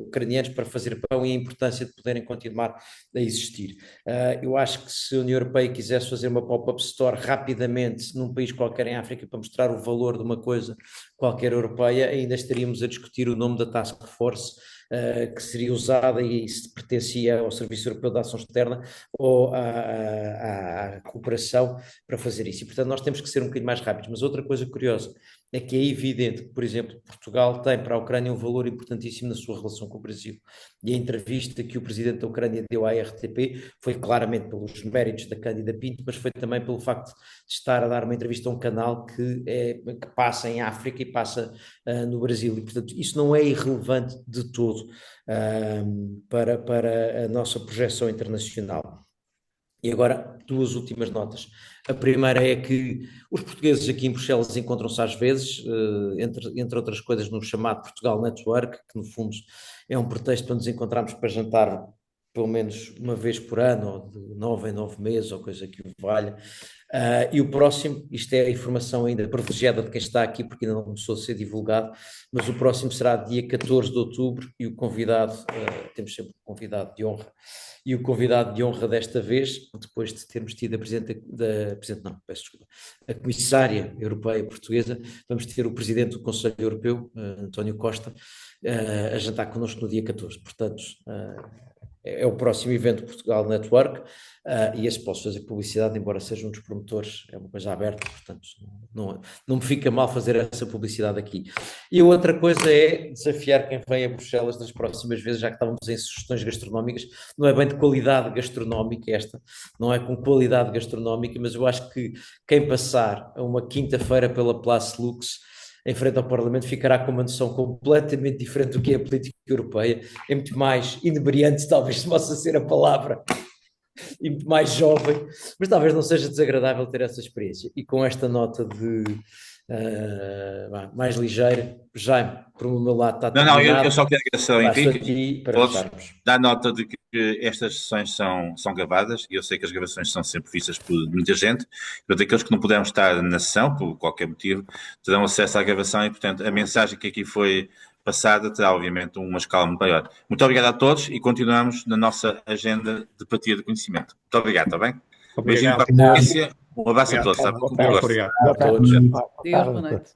ucranianos para fazer pão e a importância de poderem continuar a existir. Eu acho que se a União Europeia quisesse fazer uma pop-up store rapidamente num país qualquer em África para mostrar o valor de uma coisa qualquer europeia, ainda estaríamos a discutir o nome da Task Force que seria usada e se pertencia ao Serviço Europeu de Ação Externa ou à cooperação para fazer isso. E, portanto, nós temos que ser um bocadinho mais rápidos. Mas outra coisa curiosa é que é evidente que, por exemplo, Portugal tem para a Ucrânia um valor importantíssimo na sua relação com o Brasil. E a entrevista que o presidente da Ucrânia deu à RTP foi claramente pelos méritos da Cândida Pinto, mas foi também pelo facto de estar a dar uma entrevista a um canal que passa em África e passa no Brasil. E, portanto, isso não é irrelevante de todo para a nossa projeção internacional. E agora, duas últimas notas. A primeira é que os portugueses aqui em Bruxelas encontram-se às vezes, entre outras coisas, no chamado Portugal Network, que no fundo é um pretexto para nos encontrarmos para jantar pelo menos uma vez por ano, ou de 9 em 9 meses, ou coisa que o valha. E o próximo, isto é a informação ainda privilegiada de quem está aqui, porque ainda não começou a ser divulgado, mas o próximo será dia 14 de outubro, e o convidado, temos sempre um convidado de honra, e o convidado de honra desta vez, depois de termos tido a Comissária Europeia Portuguesa, vamos ter o Presidente do Conselho Europeu, António Costa, a jantar connosco no dia 14. Portanto, é o próximo evento Portugal Network, e esse posso fazer publicidade, embora seja um dos promotores, é uma coisa aberta, portanto não me fica mal fazer essa publicidade aqui. E a outra coisa é desafiar quem vem a Bruxelas nas próximas vezes, já que estávamos em sugestões gastronómicas, não é bem de qualidade gastronómica esta, não é com qualidade gastronómica, mas eu acho que quem passar a uma quinta-feira pela Place Lux, em frente ao Parlamento, ficará com uma noção completamente diferente do que é a política europeia, é muito mais inebriante, talvez possa ser a palavra, e muito mais jovem, mas talvez não seja desagradável ter essa experiência. E com esta nota de mais ligeira, Jaime, por o meu lado está Não, terminado. eu só quero agradecer ao Henrique, para todos, fecharmos. dar nota de que estas sessões são gravadas, e eu sei que as gravações são sempre vistas por muita gente, portanto aqueles que não puderam estar na sessão, por qualquer motivo, terão acesso à gravação e, portanto, a mensagem que aqui foi passada terá, obviamente, uma escala muito maior. Muito obrigado a todos e continuamos na nossa agenda de partilha de conhecimento. Muito obrigado, está bem? Obrigado. Beijinho para a audiência, um abraço a todos. Está? Obrigado. A todos. Deus, boa noite.